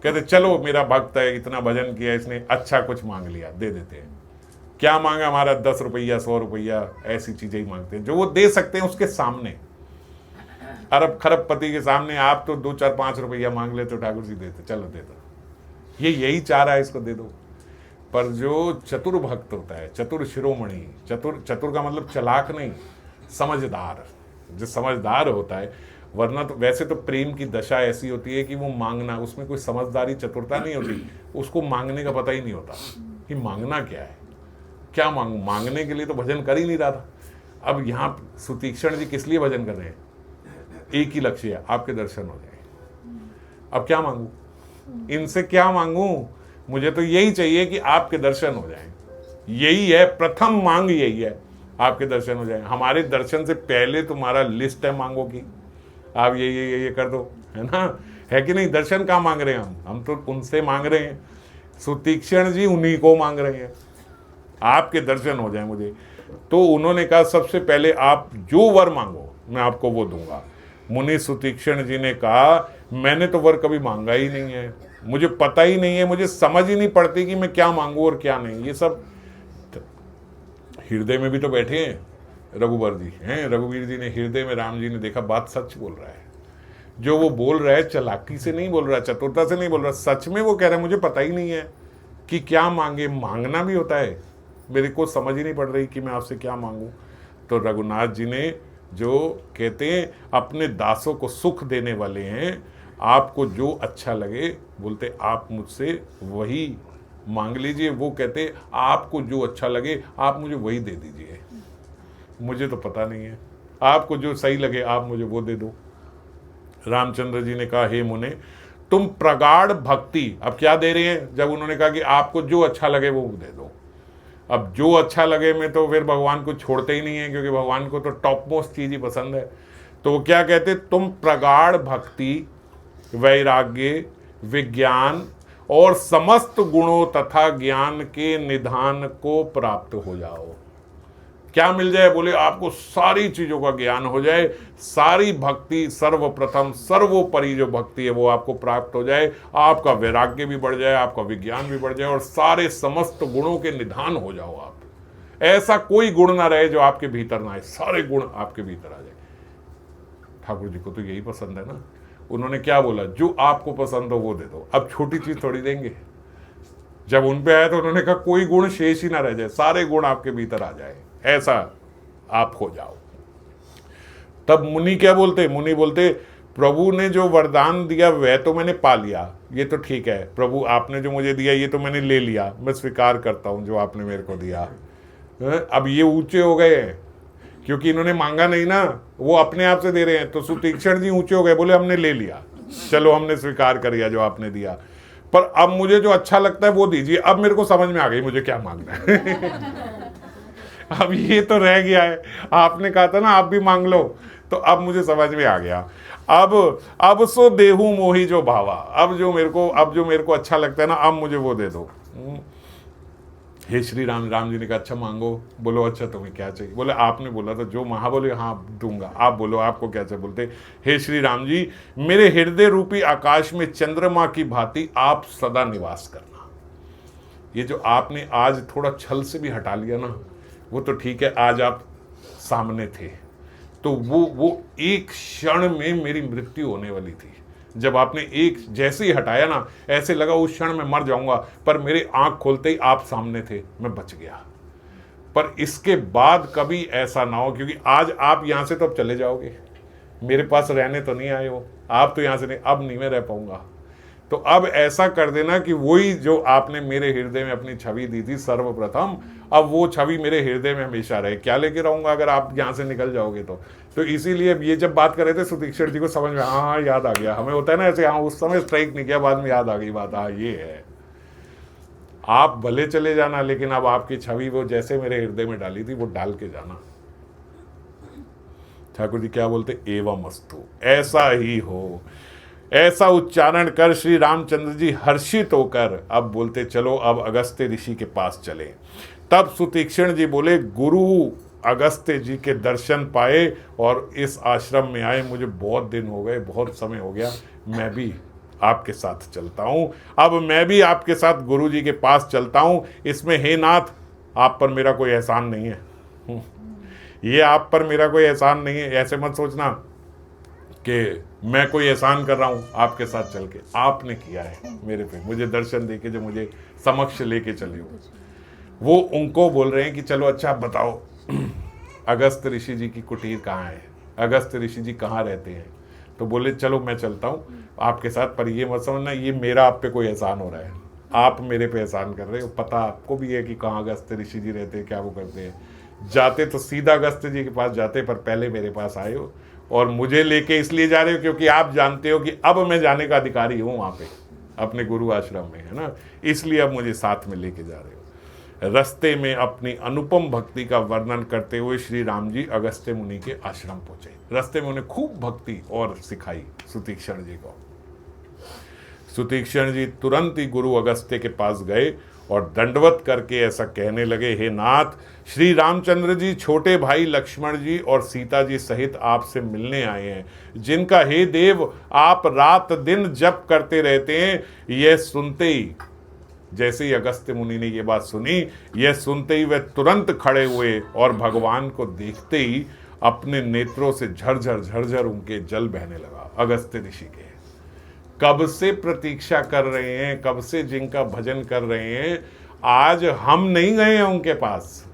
कहते चलो मेरा भक्त है, इतना भजन किया इसने, अच्छा कुछ मांग लिया, दे देते हैं। क्या मांगा? हमारा 10 रुपया, 100 रुपया, ऐसी चीजें ही मांगते हैं जो वो दे सकते हैं उसके सामने। अरब खरब पति के सामने आप तो 2, 4, 5 रुपया मांग लेते हो, ठाकुर जी देते, चलो दे दो, ये यही चाह रहा है, इसको दे दो। पर जो चतुर भक्त होता है, चतुर शिरोमणि, चतुर का मतलब चालाक नहीं, समझदार, जो समझदार होता है, वरना तो वैसे तो प्रेम की दशा ऐसी होती है कि वो मांगना, उसमें कोई समझदारी चतुरता नहीं होती, उसको मांगने का पता ही नहीं होता कि मांगना क्या है, क्या मांगू। मांगने के लिए तो भजन कर ही नहीं रहा था। अब यहाँ सुतीक्षण जी किस लिए भजन कर रहे हैं? एक ही लक्ष्य है, आपके दर्शन हो जाए। अब क्या मांगू? इनसे क्या मांगू? मुझे तो यही चाहिए कि आपके दर्शन हो जाएं। यही है प्रथम मांग, यही है आपके दर्शन हो जाएं। हमारे दर्शन से पहले तुम्हारा लिस्ट है मांगो की, आप ये कर दो, है ना, है कि नहीं? दर्शन कहाँ मांग रहे हैं हम तो उनसे मांग रहे हैं। सुतीक्षण जी उन्हीं को मांग रहे हैं, आपके दर्शन हो जाए मुझे। तो उन्होंने कहा सबसे पहले आप जो वर मांगो मैं आपको वो दूंगा। मुनि सुतीक्षण जी ने कहा मैंने तो वर कभी मांगा ही नहीं है, मुझे पता ही नहीं है, मुझे समझ ही नहीं पड़ती कि मैं क्या मांगू और क्या नहीं। ये सब हृदय में भी तो बैठे हैं रघुवर जी हैं, रघुवीर जी ने हृदय में, राम जी ने देखा बात सच बोल रहा है। जो वो बोल रहा है चालाकी से नहीं बोल रहा, चतुरता से नहीं बोल रहा, सच में वो कह रहा है मुझे पता ही नहीं है कि क्या मांगे। मांगना भी होता है, मेरे को समझ ही नहीं पड़ रही कि मैं आपसे क्या मांगूं। तो रघुनाथ जी ने जो कहते हैं अपने दासों को सुख देने वाले हैं, आपको जो अच्छा लगे बोलते आप मुझसे वही मांग लीजिए। वो कहते आपको जो अच्छा लगे आप मुझे वही दे दीजिए, मुझे तो पता नहीं है, आपको जो सही लगे आप मुझे वो दे दो। रामचंद्र जी ने कहा हे मुने तुम प्रगाढ़ भक्ति, अब क्या दे रहे हैं, जब उन्होंने कहा कि आपको जो अच्छा लगे वो दे दो। अब जो अच्छा लगे में तो फिर भगवान को छोड़ते ही नहीं है, क्योंकि भगवान को तो टॉप मोस्ट चीज ही पसंद है। तो वो क्या कहते, तुम प्रगाढ़ भक्ति, वैराग्य, विज्ञान और समस्त गुणों तथा ज्ञान के निधान को प्राप्त हो जाओ। क्या मिल जाए, बोले आपको सारी चीजों का ज्ञान हो जाए, सारी भक्ति सर्वप्रथम सर्वोपरि जो भक्ति है वो आपको प्राप्त हो जाए, आपका वैराग्य भी बढ़ जाए, आपका विज्ञान भी बढ़ जाए और सारे समस्त गुणों के निधान हो जाओ आप। ऐसा कोई गुण ना रहे जो आपके भीतर ना आए, सारे गुण आपके भीतर आ जाए। ठाकुर जी को तो यही पसंद है ना। उन्होंने क्या बोला, जो आपको पसंद हो वो दे दो। अब छोटी चीज थोड़ी देंगे। जब उन पे आया तो उन्होंने कहा कोई गुण शेष ही ना रह जाए, सारे गुण आपके भीतर आ जाए, ऐसा आप हो जाओ। तब मुनि क्या बोलते, मुनि बोलते प्रभु ने जो वरदान दिया वह तो मैंने पा लिया, ये तो ठीक है, प्रभु आपने जो मुझे दिया ये तो मैंने ले लिया, मैं स्वीकार करता हूं जो आपने मेरे को दिया। अब ये ऊंचे हो गए हैं क्योंकि इन्होंने मांगा नहीं ना, वो अपने आप से दे रहे हैं। तो सुतीक्षण जी ऊंचे हो गए, बोले हमने ले लिया, चलो हमने स्वीकार कर लिया जो आपने दिया, पर अब मुझे जो अच्छा लगता है वो दीजिए। अब मेरे को समझ में आ गई मुझे क्या मांगना है। अब ये तो रह गया है, आपने कहा था ना आप भी मांग लो, तो अब मुझे समझ में आ गया। अब सो देहू मोही जो भावा, अब जो मेरे को अच्छा लगता है ना, अब मुझे वो दे दो। हे श्री राम, राम जी ने कहा अच्छा मांगो। बोलो अच्छा तुम्हें क्या चाहिए। बोले आपने बोला था जो महा, बोले हाँ दूंगा, आप बोलो आपको क्या चाहिए। बोलते हे श्री राम जी, मेरे हृदय रूपी आकाश में चंद्रमा की भांति आप सदा निवास करना। ये जो आपने आज थोड़ा छल से भी हटा लिया ना, वो तो ठीक है, आज आप सामने थे तो वो एक क्षण में मेरी मृत्यु होने वाली थी। जब आपने एक जैसे ही हटाया ना, ऐसे लगा उस क्षण में मर जाऊंगा, पर मेरे आंख खोलते ही आप सामने थे, मैं बच गया। पर इसके बाद कभी ऐसा ना हो, क्योंकि आज आप यहां से तो अब चले जाओगे, मेरे पास रहने तो नहीं आए हो आप, तो यहां से नहीं, अब नहीं मैं रह पाऊंगा। तो अब ऐसा कर देना कि वही जो आपने मेरे हृदय में अपनी छवि दी थी सर्वप्रथम, अब वो छवि मेरे हृदय में हमेशा रहे। क्या लेके रहूंगा अगर आप यहाँ से निकल जाओगे तो इसीलिए ये जब बात कर रहे थे सुतीक्षण जी को समझ में, हाँ याद आ गया। हमें होता है ना ऐसे, हाँ उस समय स्ट्राइक नहीं किया, बाद में याद आ गई बात, हाँ ये है। आप भले चले जाना, लेकिन अब आपकी छवि वो जैसे मेरे हृदय में डाली थी वो डाल के जाना। ठाकुर जी क्या बोलते, एवं अस्तु, ऐसा ही हो। ऐसा उच्चारण कर श्री रामचंद्र जी हर्षित होकर अब बोलते चलो अब अगस्त्य ऋषि के पास चले। तब सुतीक्षण जी बोले गुरु अगस्त्य जी के दर्शन पाए और इस आश्रम में आए, मुझे बहुत दिन हो गए, बहुत समय हो गया, मैं भी आपके साथ चलता हूँ। अब मैं भी आपके साथ गुरु जी के पास चलता हूँ। इसमें हे नाथ, आप पर मेरा कोई एहसान नहीं है, ये आप पर मेरा कोई एहसान नहीं है। ऐसे मत सोचना कि मैं कोई एहसान कर रहा हूँ आपके साथ चल के, आपने किया है मेरे पे, मुझे दर्शन दे के जो मुझे समक्ष लेके चले हो। वो उनको बोल रहे हैं कि चलो अच्छा बताओ अगस्त्य ऋषि जी की कुटीर कहाँ है, अगस्त्य ऋषि जी कहाँ रहते हैं। तो बोले चलो मैं चलता हूँ आपके साथ, पर ये मत समझना ये मेरा आप पे कोई एहसान हो रहा है, आप मेरे पे एहसान कर रहे हो। पता आपको भी है कि कहाँ अगस्त्य ऋषि जी रहते हैं, क्या वो करते हैं। जाते तो सीधा अगस्त्य जी के पास जाते, पर पहले मेरे पास आए हो और मुझे लेके इसलिए जा रहे हो क्योंकि आप जानते हो कि अब मैं जाने का अधिकारी हूँ वहाँ पे अपने गुरु आश्रम में, है ना, इसलिए अब मुझे साथ में लेके जा रहे हो। रास्ते में अपनी अनुपम भक्ति का वर्णन करते हुए श्री राम जी अगस्त्य मुनि के आश्रम पहुंचे। रास्ते में उन्हें खूब भक्ति और सिखाई सुतीक्षण जी को। सुतीक्षण जी तुरंत ही गुरु अगस्त्य के पास गए और दंडवत करके ऐसा कहने लगे, हे नाथ, श्री रामचंद्र जी छोटे भाई लक्ष्मण जी और सीता जी सहित आपसे मिलने आए हैं, जिनका हे देव आप रात दिन जप करते रहते हैं। यह सुनते ही, जैसे ही अगस्त्य मुनि ने यह बात सुनी, यह सुनते ही वह तुरंत खड़े हुए और भगवान को देखते ही अपने नेत्रों से झरझर झरझर उनके जल बहने लगा। अगस्त्य ऋषि के कब से प्रतीक्षा कर रहे हैं, कब से जिनका भजन कर रहे हैं, आज हम नहीं गए हैं उनके पास।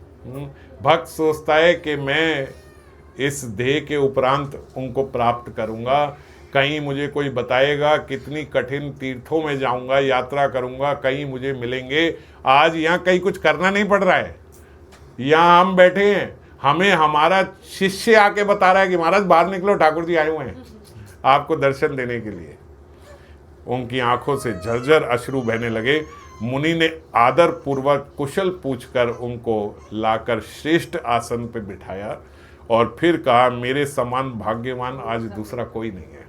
भक्त सोचता है कि मैं इस देह के उपरांत उनको प्राप्त करूंगा, कहीं मुझे कोई बताएगा, कितनी कठिन तीर्थों में जाऊंगा, यात्रा करूंगा, कहीं मुझे मिलेंगे। आज यहाँ कहीं कुछ करना नहीं पड़ रहा है, यहाँ हम बैठे हैं, हमें हमारा शिष्य आके बता रहा है कि महाराज बाहर निकलो, ठाकुर जी आए हुए हैं आपको दर्शन देने के लिए। उनकी आंखों से झरझर अश्रु बहने लगे। मुनि ने आदर पूर्वक कुशल पूछकर उनको लाकर श्रेष्ठ आसन पर बिठाया और फिर कहा, मेरे समान भाग्यवान आज दूसरा कोई नहीं है।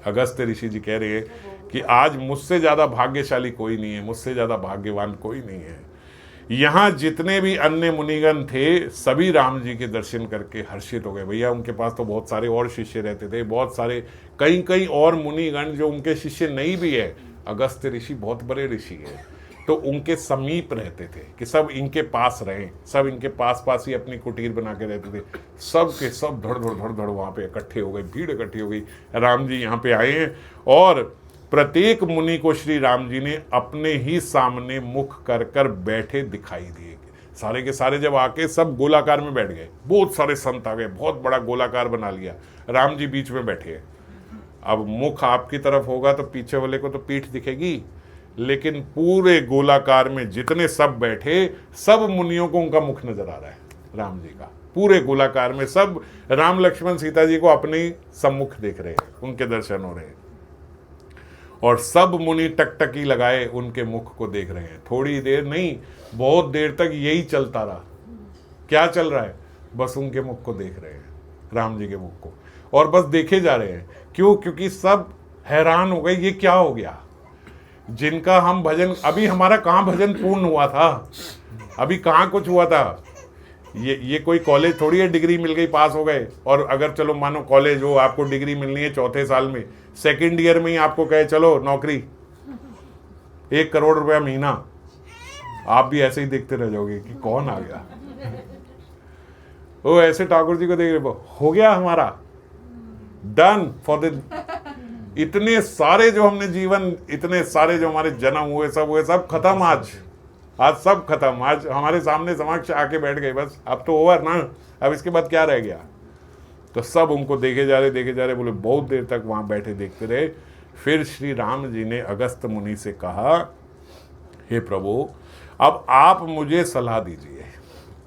अगस्त्य ऋषि जी कह रहे हैं कि आज मुझसे ज़्यादा भाग्यशाली कोई नहीं है, मुझसे ज़्यादा भाग्यवान कोई नहीं है। यहाँ जितने भी अन्य मुनिगण थे सभी राम जी के दर्शन करके हर्षित हो गए। भैया उनके पास तो बहुत सारे और शिष्य रहते थे, बहुत सारे कई कई और मुनिगण जो उनके शिष्य नहीं भी है। अगस्त्य ऋषि बहुत बड़े ऋषि हैं, तो उनके समीप रहते थे कि सब इनके पास रहें, सब इनके पास पास ही अपनी कुटीर बना के रहते थे। सब के सब धड़ धड़ वहाँ पे इकट्ठे हो गए, भीड़ इकट्ठी हो गई। राम जी यहाँ पे आए हैं और प्रत्येक मुनि को श्री राम जी ने अपने ही सामने मुख कर कर बैठे दिखाई दिए। सारे के सारे जब आके सब गोलाकार में बैठ गए, बहुत सारे संत आ गए, बहुत बड़ा गोलाकार बना लिया, राम जी बीच में बैठे हैं। अब मुख आपकी तरफ होगा तो पीछे वाले को तो पीठ दिखेगी, लेकिन पूरे गोलाकार में जितने सब बैठे सब मुनियों को उनका मुख नजर आ रहा है राम जी का। पूरे गोलाकार में सब राम लक्ष्मण सीता जी को अपने सम्मुख देख रहे हैं, उनके दर्शन हो रहे हैं और सब मुनि टकटकी लगाए उनके मुख को देख रहे हैं। थोड़ी देर नहीं, बहुत देर तक यही चलता रहा। क्या चल रहा है? बस उनके मुख को देख रहे हैं, राम जी के मुख को, और बस देखे जा रहे हैं। क्यों? क्योंकि सब हैरान हो गए, ये क्या हो गया। जिनका हम भजन, अभी हमारा कहाँ भजन पूर्ण हुआ था, अभी कहाँ कुछ हुआ था। ये कोई कॉलेज थोड़ी है, डिग्री मिल गई पास हो गए। और अगर चलो मानो कॉलेज हो, आपको डिग्री मिलनी है चौथे साल में, सेकंड ईयर में ही आपको कहे चलो नौकरी, 1 करोड़ रुपया महीना, आप भी ऐसे ही देखते रह जाओगे कि कौन आ गया। वो ऐसे ठाकुर जी को देख रहे, हो गया हमारा डन फॉर द। इतने सारे जो हमने जीवन, इतने सारे जो हमारे जन्म हुए, सब खत्म। आज सब खत्म, आज हमारे सामने समक्ष आके बैठ गए, बस अब तो ओवर ना, अब इसके बाद क्या रह गया। तो सब उनको देखे जा रहे, बोले बहुत देर तक वहां बैठे देखते रहे। फिर श्री राम जी ने अगस्त्य मुनि से कहा, हे प्रभु अब आप मुझे सलाह दीजिए।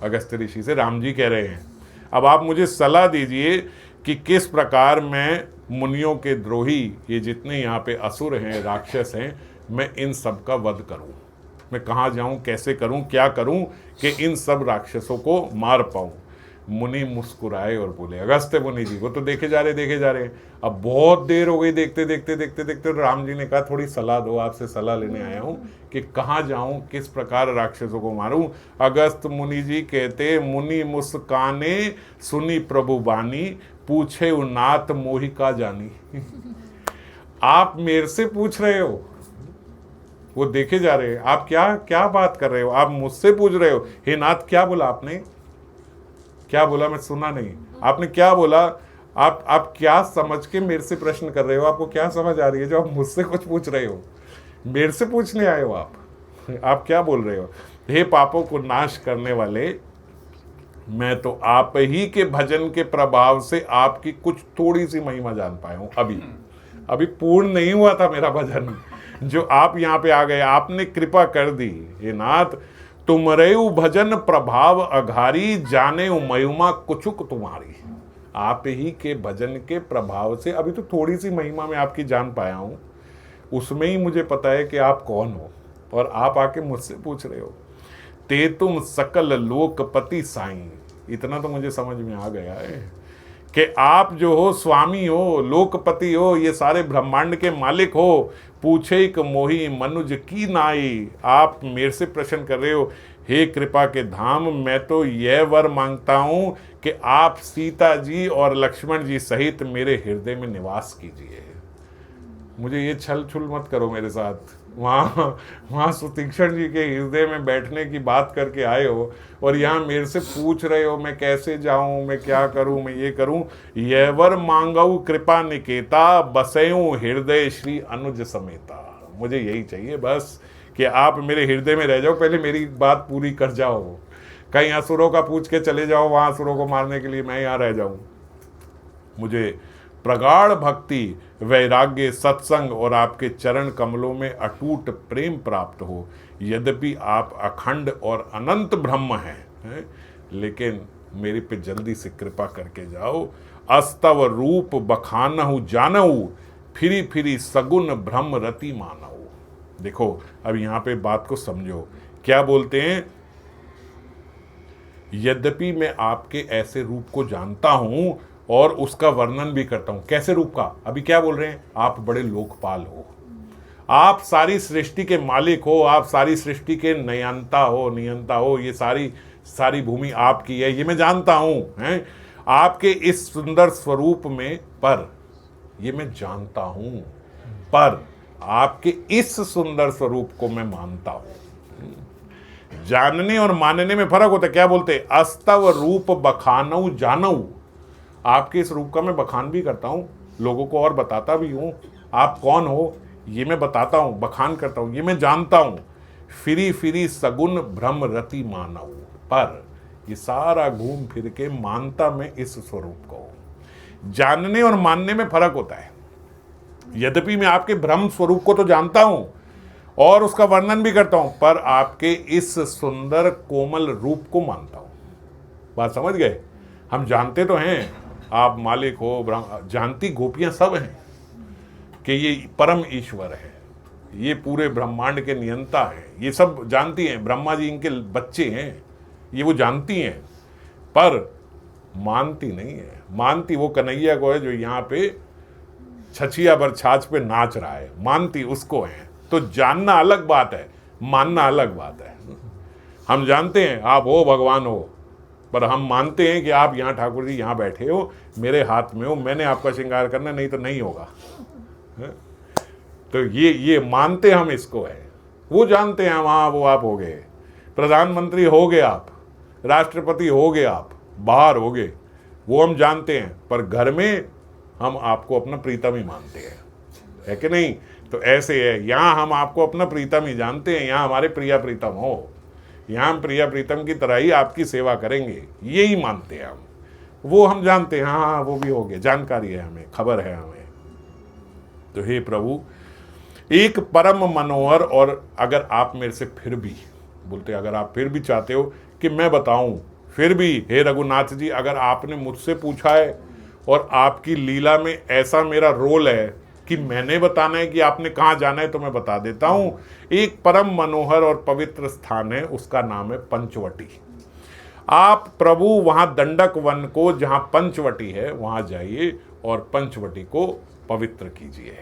अगस्त्य ऋषि से राम जी कह रहे हैं, अब आप मुझे सलाह दीजिए कि किस प्रकार मैं मुनियों के द्रोही, ये जितने यहाँ पे असुर हैं, राक्षस हैं, मैं इन सब का वध करूं। मैं कहाँ जाऊं, कैसे करूं, क्या करूं कि इन सब राक्षसों को मार पाऊं। मुनि मुस्कुराए और बोले, अगस्त्य मुनि जी, वो तो देखे जा रहे। अब बहुत देर हो गई देखते। राम जी ने कहा थोड़ी सलाह दो, आपसे सलाह लेने आया हूं कि कहाँ जाऊं, किस प्रकार राक्षसों को मारूं। अगस्त्य मुनि जी कहते, मुनि मुस्काने सुनी प्रभु बानी, पूछे नाथ मोहि का जानी। आप मेरे से पूछ रहे हो, वो देखे जा रहे हैं, आप क्या बात कर रहे हो, आप मुझसे पूछ रहे हो। हे नाथ, क्या बोला आपने, क्या बोला, मैं सुना नहीं। आपने क्या बोला? आप क्या समझ के मेरे से प्रश्न कर रहे हो? आपको क्या समझ आ रही है जो आप मुझसे कुछ पूछ रहे हो? मेरे से पूछने आए हो आप क्या बोल रहे हो? हे पापों को नाश करने वाले, मैं तो आप ही के भजन के प्रभाव से आपकी कुछ थोड़ी सी महिमा जान पाया हूं। अभी पूर्ण नहीं हुआ था मेरा भजन, जो आप यहाँ पे आ गए, आपने कृपा कर दी। हे नाथ, तुमरेउ भजन प्रभाव अघारी, जाने महिमा कुछुक तुम्हारी। आप ही के भजन के प्रभाव से अभी तो थोड़ी सी महिमा में आपकी जान पाया हूँ, उसमें ही मुझे पता है कि आप कौन हो, और आप आके मुझसे पूछ रहे हो। ते तुम सकल लोकपति साईं, इतना तो मुझे समझ में आ गया है कि आप जो हो स्वामी हो, लोकपति हो, ये सारे ब्रह्मांड के मालिक हो। पूछे एक मोही मनुज की नाई, आप मेरे से प्रश्न कर रहे हो। हे कृपा के धाम, मैं तो यह वर मांगता हूं कि आप सीता जी और लक्ष्मण जी सहित मेरे हृदय में निवास कीजिए। मुझे ये छल छुल मत करो मेरे साथ, वहाँ वहाँ सुतीक्षण जी के हृदय में बैठने की बात करके आए हो और यहाँ मेरे से पूछ रहे हो मैं कैसे जाऊं, मैं क्या करूं, मैं ये करूं। यवर मांगऊ कृपा निकेता, बसयूं हृदय श्री अनुज समेता। मुझे यही चाहिए बस कि आप मेरे हृदय में रह जाओ, पहले मेरी बात पूरी कर जाओ। कहीं असुरों का पूछ के चले जाओ वहाँ असुरों को मारने के लिए, मैं यहाँ रह जाऊं। मुझे प्रगाढ़ भक्ति, वैराग्य, सत्संग और आपके चरण कमलों में अटूट प्रेम प्राप्त हो। यद्यपि आप अखंड और अनंत ब्रह्म हैं, लेकिन मेरे पे जल्दी से कृपा करके जाओ। अस्तव रूप बखानहु जानहु, फिरी फिरी सगुन ब्रह्म रति मानहु। देखो अब यहाँ पे बात को समझो, क्या बोलते हैं, यद्यपि मैं आपके ऐसे रूप को जानता हूं और उसका वर्णन भी करता हूं। कैसे रूप का? अभी क्या बोल रहे हैं, आप बड़े लोकपाल हो, आप सारी सृष्टि के मालिक हो, आप सारी सृष्टि के नियंता हो, ये सारी भूमि आपकी है, ये मैं जानता हूं, हैं आपके इस सुंदर स्वरूप में, पर ये मैं जानता हूं, पर आपके इस सुंदर स्वरूप को मैं मानता हूं। जानने और मानने में फर्क होता है। क्या बोलते, अस्तव रूप बखानऊ जानऊ। आपके इस रूप का मैं बखान भी करता हूं, लोगों को और बताता भी हूं, आप कौन हो ये मैं बताता हूं, बखान करता हूं, ये मैं जानता हूं। फिरी फिरी सगुन भ्रम रति मानऊ, पर ये सारा घूम फिर के मानता मैं इस स्वरूप को हूं। जानने और मानने में फर्क होता है। यद्यपि मैं आपके ब्रह्म स्वरूप को तो जानता हूं और उसका वर्णन भी करता हूं, पर आपके इस सुंदर कोमल रूप को मानता हूं। बात समझ गए? हम जानते तो हैं आप मालिक हो, जानती गोपियां सब हैं कि ये परम ईश्वर है, ये पूरे ब्रह्मांड के नियंता है, ये सब जानती हैं। ब्रह्मा जी इनके बच्चे हैं, ये वो जानती हैं, पर मानती नहीं है। मानती वो कन्हैया को है जो यहाँ पे छछिया भर छाछ पे नाच रहा है, मानती उसको है। तो जानना अलग बात है, मानना अलग बात है। हम जानते हैं आप हो, भगवान हो, पर हम मानते हैं कि आप यहाँ ठाकुर जी यहाँ बैठे हो, मेरे हाथ में हो, मैंने आपका श्रृंगार करना, नहीं तो नहीं होगा। तो ये मानते हम इसको है। वो जानते हैं वहाँ वो आप हो गए, प्रधानमंत्री हो गए आप, राष्ट्रपति हो गए आप, बाहर हो गए, वो हम जानते हैं, पर घर में हम आपको अपना प्रीतम ही मानते हैं, है कि नहीं? तो ऐसे है, यहाँ हम आपको अपना प्रीतम ही जानते हैं, यहाँ हमारे प्रिया प्रीतम हो, यहाँ हम प्रिया प्रीतम की तरह ही आपकी सेवा करेंगे, यही मानते हैं हम। वो हम जानते हैं, हाँ वो भी हो गए, जानकारी है हमें, खबर है हमें। तो हे प्रभु, एक परम मनोहर, और अगर आप मेरे से फिर भी बोलते, अगर आप फिर भी चाहते हो कि मैं बताऊं, फिर भी हे रघुनाथ जी, अगर आपने मुझसे पूछा है और आपकी लीला में ऐसा मेरा रोल है कि मैंने बताना है कि आपने कहाँ जाना है, तो मैं बता देता हूं। एक परम मनोहर और पवित्र स्थान है, उसका नाम है पंचवटी। आप प्रभु वहां दंडक वन को, जहां पंचवटी है, वहां जाइए और पंचवटी को पवित्र कीजिए।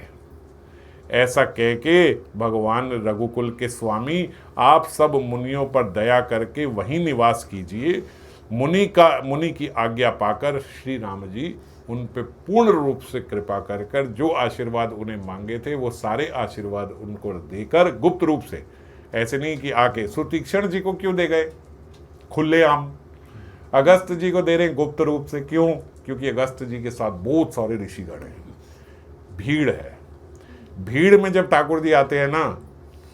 ऐसा कह के भगवान रघुकुल के स्वामी आप सब मुनियों पर दया करके वहीं निवास कीजिए। मुनि की आज्ञा पाकर श्री राम जी उन पे पूर्ण रूप से कृपा कर कर जो आशीर्वाद उन्हें मांगे थे, वो सारे आशीर्वाद उनको देकर गुप्त रूप से, ऐसे नहीं कि आके, सुतीक्षण जी को क्यों दे गए खुलेआम, अगस्त जी को दे रहे गुप्त रूप से, क्यों? क्योंकि अगस्त जी के साथ बहुत सारे ऋषिगण हैं, भीड़ है। भीड़ में जब ठाकुर जी आते हैं ना,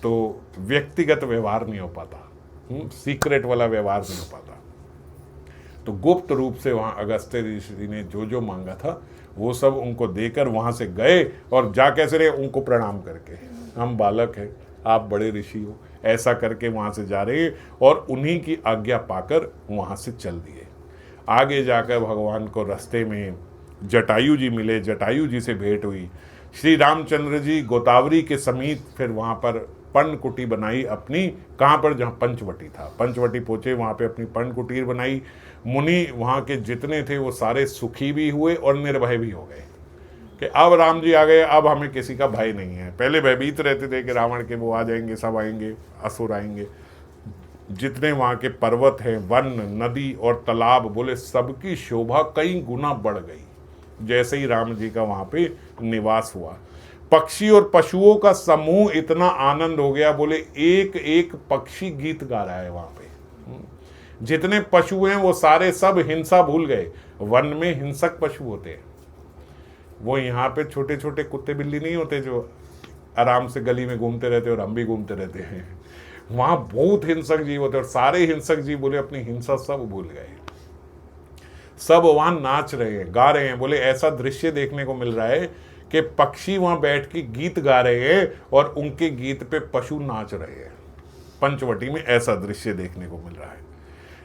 तो व्यक्तिगत व्यवहार नहीं हो पाता, सीक्रेट वाला व्यवहार नहीं हो पाता। तो गुप्त रूप से वहाँ अगस्त्य ऋषि ने जो जो मांगा था वो सब उनको देकर वहाँ से गए, और जा कैसे रहे, उनको प्रणाम करके, हम बालक हैं, आप बड़े ऋषि हो, ऐसा करके वहाँ से जा रहे, और उन्हीं की आज्ञा पाकर वहाँ से चल दिए। आगे जाकर भगवान को रास्ते में जटायु जी मिले, जटायु जी से भेंट हुई। श्री रामचंद्र जी गोदावरी के समीप फिर वहाँ पर पर्णकुटी बनाई अपनी, कहाँ पर, जहाँ पंचवटी था, पंचवटी पहुँचे, वहाँ पे अपनी पर्णकुटीर बनाई। मुनि वहाँ के जितने थे वो सारे सुखी भी हुए और निर्भय भी हो गए कि अब राम जी आ गए, अब हमें किसी का भय नहीं है। पहले भयभीत रहते थे कि रावण के वो आ जाएंगे, सब आएंगे, असुर आएंगे। जितने वहाँ के पर्वत हैं, वन, नदी और तालाब, बोले सबकी शोभा कई गुना बढ़ गई जैसे ही राम जी का वहाँ पे निवास हुआ। पक्षी और पशुओं का समूह इतना आनंद हो गया, बोले एक एक पक्षी गीत गा रहा है वहां पे। जितने पशु हैं वो सारे सब हिंसा भूल गए। वन में हिंसक पशु होते हैं, वो यहाँ पे छोटे छोटे कुत्ते बिल्ली नहीं होते जो आराम से गली में घूमते रहते और हम भी घूमते रहते हैं। वहां बहुत हिंसक जीव होते हैं, और सारे हिंसक जीव बोले अपनी हिंसा सब भूल गए, सब वहां नाच रहे हैं, गा रहे हैं। बोले ऐसा दृश्य देखने को मिल रहा है कि पक्षी वहां बैठ के गीत गा रहे हैं और उनके गीत पे पशु नाच रहे हैं। पंचवटी में ऐसा दृश्य देखने को मिल रहा है।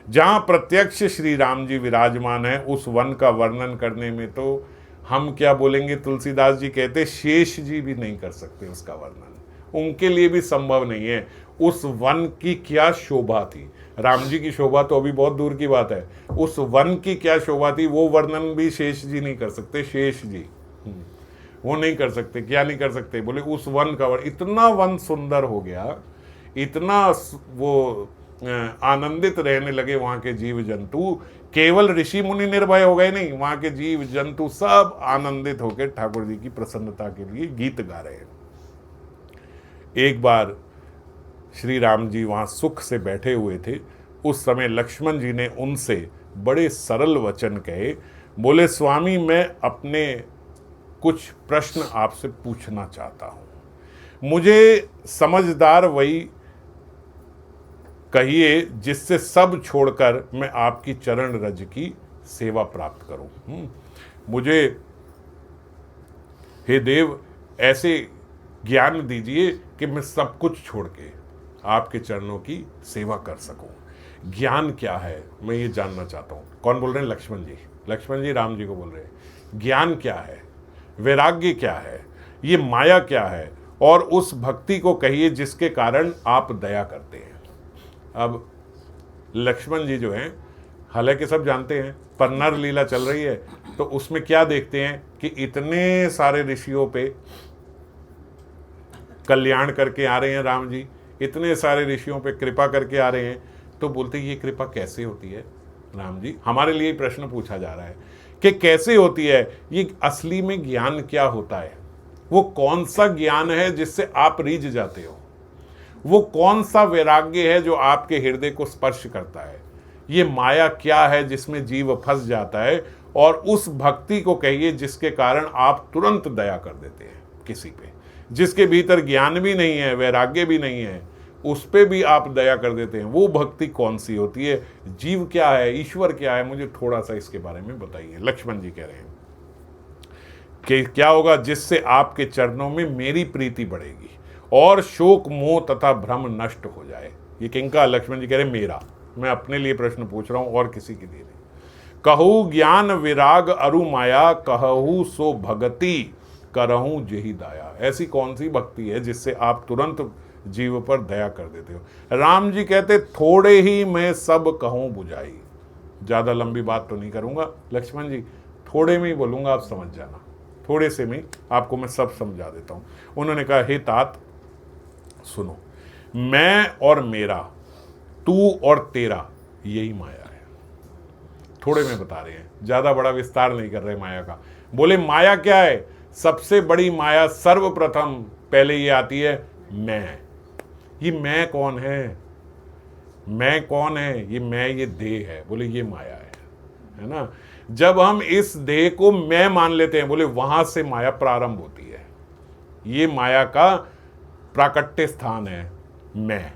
जहां प्रत्यक्ष श्री राम जी विराजमान है, उस वन का वर्णन करने में तो हम क्या बोलेंगे, तुलसीदास जी कहते शेष जी भी नहीं कर सकते उसका वर्णन, उनके लिए भी संभव नहीं है। उस वन की क्या शोभा थी, राम जी की शोभा तो अभी बहुत दूर की बात है, उस वन की क्या शोभा थी वो वर्णन भी शेष जी नहीं कर सकते। शेष जी वो नहीं कर सकते। क्या नहीं कर सकते, बोले उस वन का इतना वन सुंदर हो गया, इतना वो आनंदित रहने लगे वहां के जीव जंतु। केवल ऋषि मुनि निर्भय हो गए नहीं, वहां के जीव जंतु सब आनंदित होकर ठाकुर जी की प्रसन्नता के लिए गीत गा रहे हैं। एक बार श्री राम जी वहां सुख से बैठे हुए थे, उस समय लक्ष्मण जी ने उनसे बड़े सरल वचन कहे। बोले स्वामी मैं अपने कुछ प्रश्न आपसे पूछना चाहता हूं, मुझे समझदार वही कहिए जिससे सब छोड़कर मैं आपकी चरण रज की सेवा प्राप्त करूं। मुझे हे देव ऐसे ज्ञान दीजिए कि मैं सब कुछ छोड़ के आपके चरणों की सेवा कर सकूं। ज्ञान क्या है मैं ये जानना चाहता हूं। कौन बोल रहे हैं? लक्ष्मण जी। लक्ष्मण जी राम जी को बोल रहे हैं। ज्ञान क्या है, वैराग्य क्या है, ये माया क्या है, और उस भक्ति को कहिए जिसके कारण आप दया करते हैं। अब लक्ष्मण जी जो हैं, हालांकि सब जानते हैं पर नर लीला चल रही है, तो उसमें क्या देखते हैं कि इतने सारे ऋषियों पे कल्याण करके आ रहे हैं राम जी, इतने सारे ऋषियों पे कृपा करके आ रहे हैं, तो बोलते ये कृपा कैसे होती है राम जी? हमारे लिए प्रश्न पूछा जा रहा है कि कैसे होती है ये, असली में ज्ञान क्या होता है, वो कौन सा ज्ञान है जिससे आप रीझ जाते हो, वो कौन सा वैराग्य है जो आपके हृदय को स्पर्श करता है, ये माया क्या है जिसमें जीव फंस जाता है, और उस भक्ति को कहिए जिसके कारण आप तुरंत दया कर देते हैं किसी पे, जिसके भीतर ज्ञान भी नहीं है, वैराग्य भी नहीं है, उस पे भी आप दया कर देते हैं। वो भक्ति कौन सी होती है? जीव क्या है, ईश्वर क्या है, मुझे थोड़ा सा इसके बारे में बताइए। लक्ष्मण जी कह रहे हैं कि क्या होगा जिससे आपके चरणों में मेरी प्रीति बढ़ेगी और शोक मोह तथा भ्रम नष्ट हो जाए। ये किनका? लक्ष्मण जी कह रहे हैं मेरा, मैं अपने लिए प्रश्न पूछ रहा हूं और किसी के लिए नहीं। कहूँ ज्ञान विराग अरु माया, कहूँ सो भगति करहूँ जेहि दाया। ऐसी कौन सी भक्ति है जिससे आप तुरंत जीव पर दया कर देते हो? राम जी कहते थोड़े ही मैं सब कहूँ बुझाई। ज्यादा लंबी बात तो नहीं करूंगा लक्ष्मण जी, थोड़े में ही बोलूंगा, आप समझ जाना, थोड़े से में आपको मैं सब समझा देता हूं। उन्होंने कहा हे तात सुनो, मैं और मेरा, तू और तेरा, यही माया है। थोड़े में बता रहे हैं, ज्यादा बड़ा विस्तार नहीं कर रहे माया का। बोले माया क्या है? सबसे बड़ी माया सर्वप्रथम पहले ये आती है मैं। ये मैं कौन है? मैं कौन है? ये मैं, ये देह है। बोले ये माया है ना? जब हम इस देह को मैं मान लेते हैं, बोले वहां से माया प्रारंभ होती है। ये माया का प्राकट्य स्थान है मैं।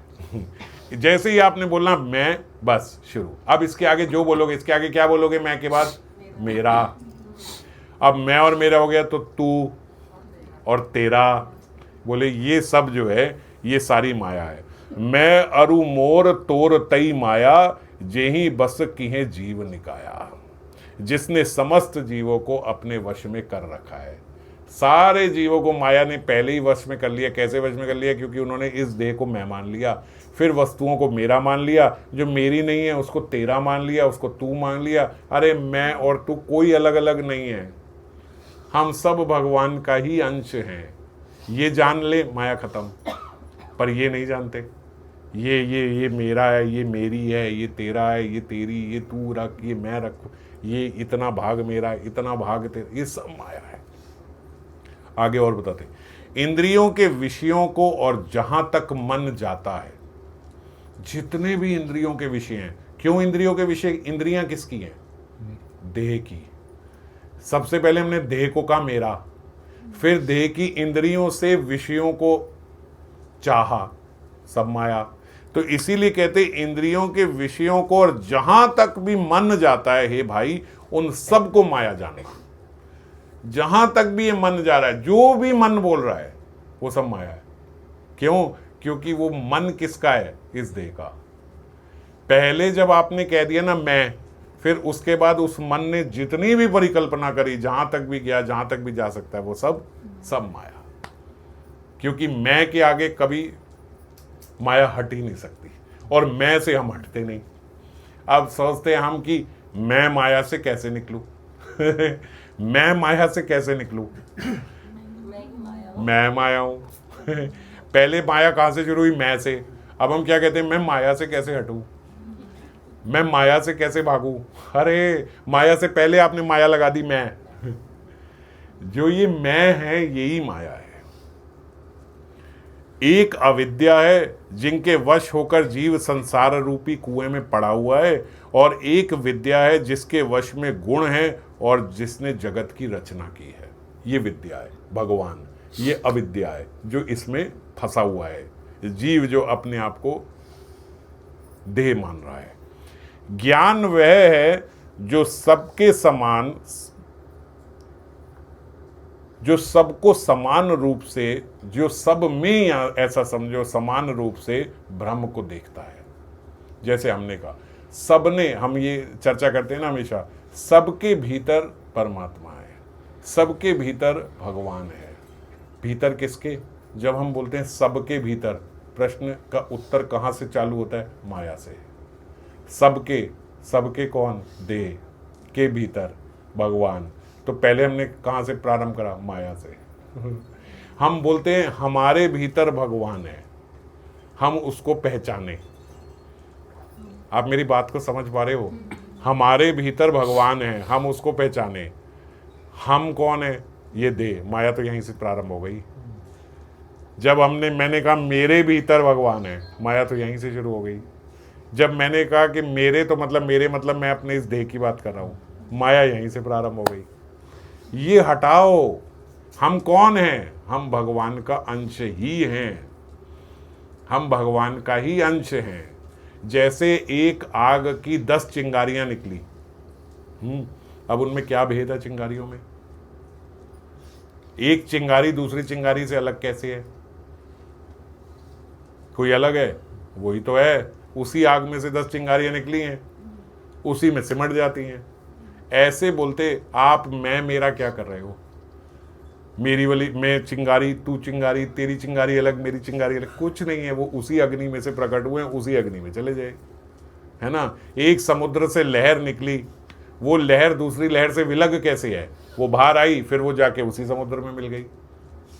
जैसे ही आपने बोलना मैं, बस शुरू। अब इसके आगे जो बोलोगे, इसके आगे क्या बोलोगे? मैं के बाद मेरा। अब मैं और मेरा हो गया तो तू और तेरा। बोले ये सब जो है ये सारी माया है। मैं अरु मोर तोर तई माया, जेही बस किहे जीव निकाया। जिसने समस्त जीवों को अपने वश में कर रखा है। सारे जीवों को माया ने पहले ही वश में कर लिया। कैसे वश में कर लिया? क्योंकि उन्होंने इस देह को मैं मान लिया, फिर वस्तुओं को मेरा मान लिया, जो मेरी नहीं है उसको तेरा मान लिया, उसको तू मान लिया। अरे मैं और तू कोई अलग अलग नहीं है, हम सब भगवान का ही अंश हैं। ये जान ले, माया खत्म। पर ये नहीं जानते। ये मेरा है, ये मेरी है, ये तेरा है, ये तेरी, ये तू रख, ये मैं रखूं, ये इतना भाग मेरा, इतना भाग तेरा, ये सब माया है। आगे और बताते, इंद्रियों के विषयों को और जहां तक मन जाता है, जितने भी इंद्रियों के विषय हैं। क्यों इंद्रियों के विषय? इंद्रियां किसकी हैं? देह की। सबसे पहले हमने देह को कहा मेरा, फिर देह की इंद्रियों से विषयों को चाहा, सब माया। तो इसीलिए कहते इंद्रियों के विषयों को और जहां तक भी मन जाता है, हे भाई, उन सब को माया जाने। जहां तक भी ये मन जा रहा है, जो भी मन बोल रहा है, वो सब माया है। क्यों? क्योंकि वो मन किसका है? इस देह का। पहले जब आपने कह दिया ना मैं, फिर उसके बाद उस मन ने जितनी भी परिकल्पना करी, जहां तक भी गया, जहां तक भी जा सकता है, वो सब माया। क्योंकि मैं के आगे कभी माया हट ही नहीं सकती, और मैं से हम हटते नहीं। अब सोचते हैं हम कि मैं माया से कैसे निकलूं मैं माया से कैसे निकलूं मैं माया हूं पहले माया कहां से शुरू हुई? मैं से। अब हम क्या कहते हैं? मैं माया से कैसे हटूं, मैं माया से कैसे भागूं? अरे माया से पहले आपने माया लगा दी मैं जो ये मैं है, यही माया है। एक अविद्या है जिनके वश होकर जीव संसार रूपी कुएं में पड़ा हुआ है, और एक विद्या है जिसके वश में गुण है और जिसने जगत की रचना की है। ये विद्या है भगवान, ये अविद्या है जो इसमें फंसा हुआ है, जीव जो अपने आप को देह मान रहा है। ज्ञान वह है जो सबके समान, जो सबको समान रूप से, जो सब में, ऐसा समझो, समान रूप से ब्रह्म को देखता है। जैसे हमने कहा, सबने, हम ये चर्चा करते हैं ना हमेशा, सबके भीतर परमात्मा है, सबके भीतर भगवान है। भीतर किसके? जब हम बोलते हैं सबके भीतर, प्रश्न का उत्तर कहाँ से चालू होता है? माया से। सबके, सबके कौन? देह के भीतर भगवान। तो पहले हमने कहाँ से प्रारंभ करा? माया से। हम बोलते हैं हमारे भीतर भगवान है, हम उसको पहचाने। आप मेरी बात को समझ पा रहे हो? हमारे भीतर भगवान है, हम उसको पहचाने। हम कौन है? ये देह। माया तो यहीं से प्रारंभ हो गई। जब मैंने कहा मेरे भीतर भगवान है, माया तो यहीं से शुरू हो गई। जब मैंने कहा कि मेरे मतलब मैं अपने इस देह की बात कर रहा हूँ, माया यहीं से प्रारंभ हो गई। ये हटाओ, हम कौन हैं? हम भगवान का अंश ही हैं, हम भगवान का ही अंश हैं। जैसे एक आग की 10 चिंगारियां निकली, अब उनमें क्या भेद है चिंगारियों में? एक चिंगारी दूसरी चिंगारी से अलग कैसे है? कोई अलग है? वही तो है, उसी आग में से 10 चिंगारियां निकली हैं, उसी में सिमट जाती हैं। ऐसे बोलते आप मैं मेरा क्या कर रहे हो? मेरी वाली मैं चिंगारी, तू चिंगारी, तेरी चिंगारी अलग, मेरी चिंगारी अलग, कुछ नहीं है। वो उसी अग्नि में से प्रकट हुए हैं, उसी अग्नि में चले जाए, है ना। एक समुद्र से लहर निकली, वो लहर दूसरी लहर से विलग कैसे है? वो बाहर आई, फिर वो जाके उसी समुद्र में मिल गई।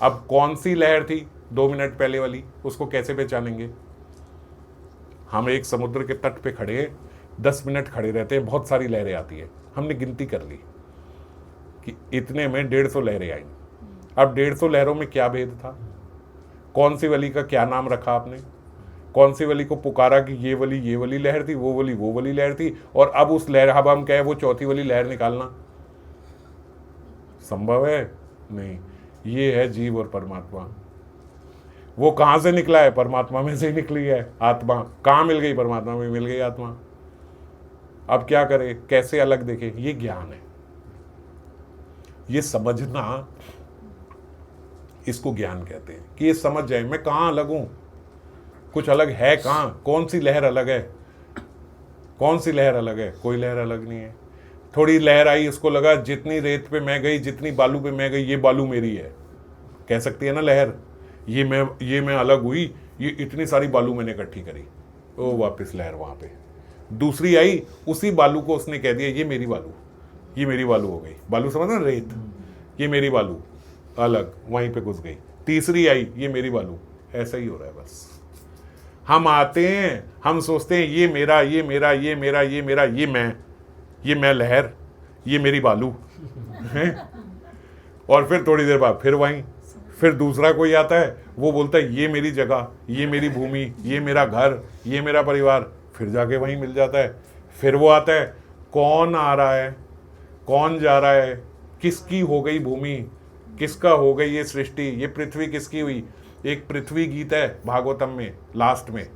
अब कौन सी लहर थी 2 मिनट पहले वाली, उसको कैसे पहचानेंगे? हम एक समुद्र के तट पे खड़े हैं, 10 मिनट खड़े रहते हैं, बहुत सारी लहरें आती है। हमने गिनती कर ली कि इतने में 150 लहरें आई। अब 150 लहरों में क्या भेद था? कौन सी वली का क्या नाम रखा आपने? कौन सी वली को पुकारा कि ये वली लहर थी, वो वली लहर थी, और अब उस लहर, अब हम कहे वो चौथी वाली लहर निकालना संभव है? नहीं। ये है जीव और परमात्मा। वो कहां से निकला है? परमात्मा में से ही निकली है आत्मा। कहां मिल गई? परमात्मा में मिल गई आत्मा। अब क्या करें, कैसे अलग देखें? ये ज्ञान है, ये समझना, इसको ज्ञान कहते हैं। कि ये समझ जाए मैं कहां अलग हूं, कुछ अलग है कहां, कौन सी लहर अलग है, कौन सी लहर अलग है? कोई लहर अलग नहीं है। थोड़ी लहर आई, उसको लगा जितनी रेत पे मैं गई, जितनी बालू पे मैं गई, ये बालू मेरी है, कह सकती है ना लहर। ये मैं अलग हुई, ये इतनी सारी बालू मैंने इकट्ठी करी, ओ वापस लहर वहां पे। दूसरी आई, उसी बालू को उसने कह दिया ये मेरी बालू, ये मेरी बालू हो गई। बालू समझ ना, रेत, ये मेरी बालू, अलग वहीं पे घुस गई। तीसरी आई, ये मेरी बालू। ऐसा ही हो रहा है बस। हम आते हैं, हम सोचते हैं ये मेरा, ये मेरा, ये मेरा, ये मेरा, ये मैं लहर, ये मेरी बालू और फिर थोड़ी देर बाद फिर वहीं, फिर दूसरा कोई आता है, वो बोलता है ये मेरी जगह, ये मेरी भूमि, ये मेरा घर, ये मेरा परिवार, फिर जाके वहीं मिल जाता है। फिर वो आता है, कौन आ रहा है, कौन जा रहा है, किसकी हो गई भूमि, किसका हो गई ये सृष्टि, ये पृथ्वी किसकी हुई। एक पृथ्वी गीत है भागवतम में, लास्ट में,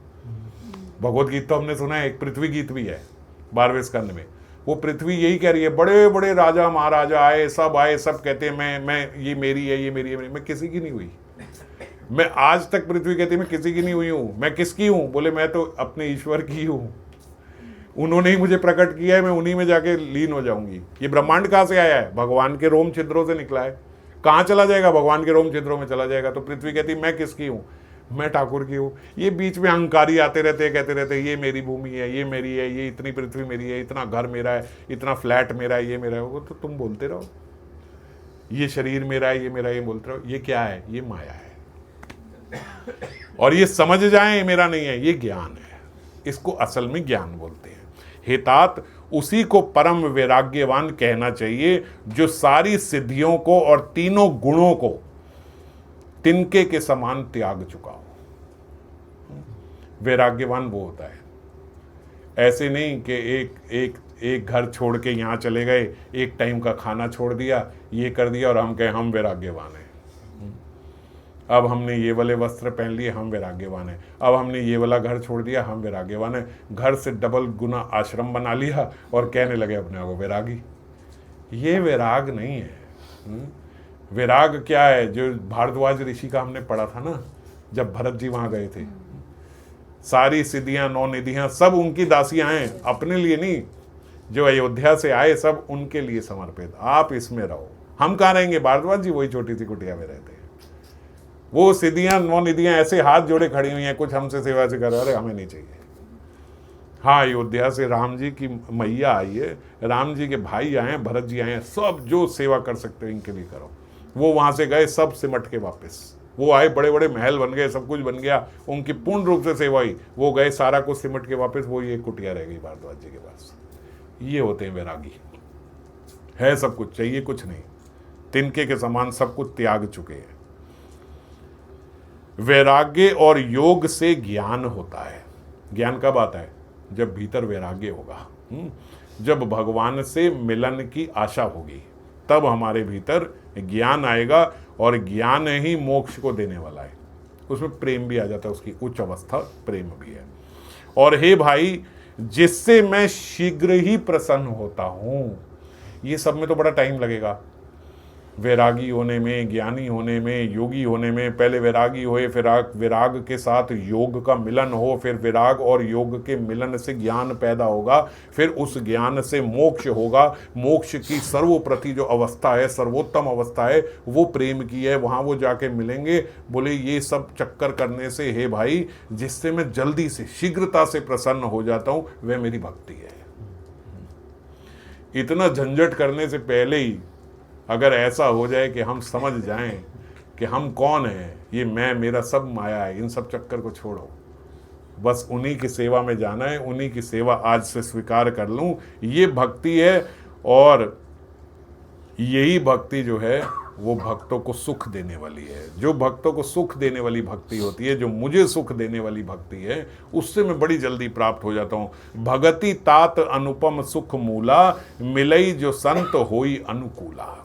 भगवत गीत तो हमने सुना है, एक पृथ्वी गीत भी है 12वें स्कंद में। वो पृथ्वी यही कह रही है, बड़े बड़े राजा महाराजा आए, सब कहते हैं मैं ये मेरी है, ये मेरी है, मैं किसी की नहीं हुई। मैं आज तक पृथ्वी कहती है मैं किसी की नहीं हुई हूँ। मैं किसकी हूँ? बोले मैं तो अपने ईश्वर की हूँ, उन्होंने ही मुझे प्रकट किया है, मैं उन्हीं में जाके लीन हो जाऊंगी। ये ब्रह्मांड कहाँ से आया है? भगवान के रोम छिद्रों से निकला है। कहाँ चला जाएगा? भगवान के रोम छिद्रों में चला जाएगा। तो पृथ्वी कहती मैं किसकी हूँ? मैं ठाकुर की हूँ। ये बीच में अहंकारी आते रहते हैं, कहते रहते हैं ये मेरी भूमि है, ये मेरी है, ये इतनी पृथ्वी मेरी है, इतना घर मेरा है, इतना फ्लैट मेरा है, ये मेरा है। वो तो तुम बोलते रहो, ये शरीर मेरा है, ये मेरा, ये बोलते रहो। ये क्या है? ये माया है। और ये समझ जाएं मेरा नहीं है, ये ज्ञान है। इसको असल में ज्ञान बोलते हैं। हे तात, उसी को परम वैराग्यवान कहना चाहिए जो सारी सिद्धियों को और तीनों गुणों को तिनके के समान त्याग चुका हो। वैराग्यवान वो होता है, ऐसे नहीं कि एक घर छोड़ के यहाँ चले गए, एक टाइम का खाना छोड़ दिया, ये कर दिया और हम कहें हम वैराग्यवान हैं। अब हमने ये वाले वस्त्र पहन लिए, हम वैराग्यवान हैं। अब हमने ये वाला घर छोड़ दिया, हम वैराग्यवान हैं। घर से डबल गुना आश्रम बना लिया और कहने लगे अपने को वैरागी। ये वैराग नहीं है। वैराग क्या है? जो भारद्वाज ऋषि का हमने पढ़ा था ना, जब भरत जी वहाँ गए थे, सारी सिद्धियाँ 9 निधियाँ सब उनकी दासियाँ हैं, अपने लिए नहीं। जो अयोध्या से आए सब उनके लिए समर्पित। आप इसमें रहो, हम कहाँ रहेंगे? भारद्वाज जी वही छोटी सी कुटिया में रहते हैं। वो सिद्धियाँ 9 निधियाँ ऐसे हाथ जोड़े खड़ी हुई हैं, कुछ हमसे सेवा से करो, अरे हमें नहीं चाहिए। हाँ, अयोध्या से राम जी की मैया आई है, राम जी के भाई आए हैं, भरत जी आए हैं, सब जो सेवा कर सकते हो इनके लिए करो। वो वहाँ से गए, सब सिमट के वापस। वो आए, बड़े बड़े महल बन गए, सब कुछ बन गया, उनकी पूर्ण रूप से सेवा हुई। वो गए, सारा कुछ सिमट के वापस, वो ये कुटिया रह गई भारद्वाज जी के पास। ये होते हैं वैरागी। है सब कुछ, चाहिए कुछ नहीं, तिनके के समान सब कुछ त्याग चुके हैं। वैराग्य और योग से ज्ञान होता है। ज्ञान कब आता है? जब भीतर वैराग्य होगा, जब भगवान से मिलन की आशा होगी, तब हमारे भीतर ज्ञान आएगा। और ज्ञान ही मोक्ष को देने वाला है। उसमें प्रेम भी आ जाता है, उसकी उच्च अवस्था प्रेम भी है। और हे भाई, जिससे मैं शीघ्र ही प्रसन्न होता हूं, ये सब में तो बड़ा टाइम लगेगा। वैरागी होने में, ज्ञानी होने में, योगी होने में। पहले वैरागी होए, फिर विराग के साथ योग का मिलन हो, फिर विराग और योग के मिलन से ज्ञान पैदा होगा, फिर उस ज्ञान से मोक्ष होगा। मोक्ष की सर्वप्रति जो अवस्था है, सर्वोत्तम अवस्था है, वो प्रेम की है। वहाँ वो जाके मिलेंगे। बोले ये सब चक्कर करने से, हे भाई, जिससे मैं जल्दी से, शीघ्रता से प्रसन्न हो जाता हूँ, वह मेरी भक्ति है। इतना झंझट करने से पहले ही अगर ऐसा हो जाए कि हम समझ जाएं कि हम कौन हैं, ये मैं, मेरा सब माया है, इन सब चक्कर को छोड़ो, बस उन्हीं की सेवा में जाना है, उन्हीं की सेवा आज से स्वीकार कर लूं, ये भक्ति है। और यही भक्ति जो है वो भक्तों को सुख देने वाली है। जो भक्तों को सुख देने वाली भक्ति होती है, जो मुझे सुख देने वाली भक्ति है, उससे मैं बड़ी जल्दी प्राप्त हो जाता हूँ। भगति तात अनुपम सुख मूला, मिलई जो संत होई अनुकूला।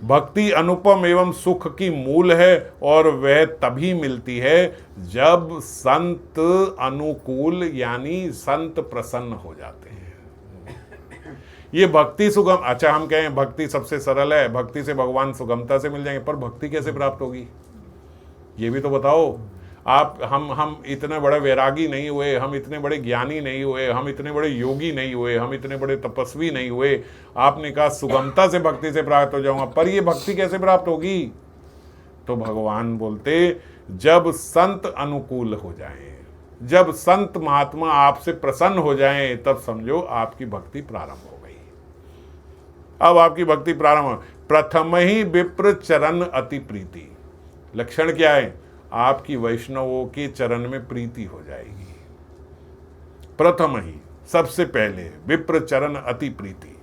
भक्ति अनुपम एवं सुख की मूल है, और वह तभी मिलती है जब संत अनुकूल, यानी संत प्रसन्न हो जाते हैं। ये भक्ति सुगम, अच्छा हम कहें भक्ति सबसे सरल है, भक्ति से भगवान सुगमता से मिल जाएंगे, पर भक्ति कैसे प्राप्त होगी ये भी तो बताओ आप। हम इतने बड़े वैरागी नहीं हुए, हम इतने बड़े ज्ञानी नहीं हुए, हम इतने बड़े योगी नहीं हुए, हम इतने बड़े तपस्वी नहीं हुए। आपने कहा सुगमता से भक्ति से प्राप्त हो जाऊंगा, पर ये भक्ति कैसे प्राप्त होगी? तो भगवान बोलते जब संत अनुकूल हो जाएं, जब संत महात्मा आपसे प्रसन्न हो जाएं, तब समझो आपकी भक्ति प्रारंभ हो गई। अब आपकी भक्ति प्रारंभ, प्रथम ही विप्र चरण अति प्रीति। लक्षण क्या है? आपकी वैष्णवों के चरण में प्रीति हो जाएगी। प्रथम ही, सबसे पहले, विप्र चरण अति प्रीति।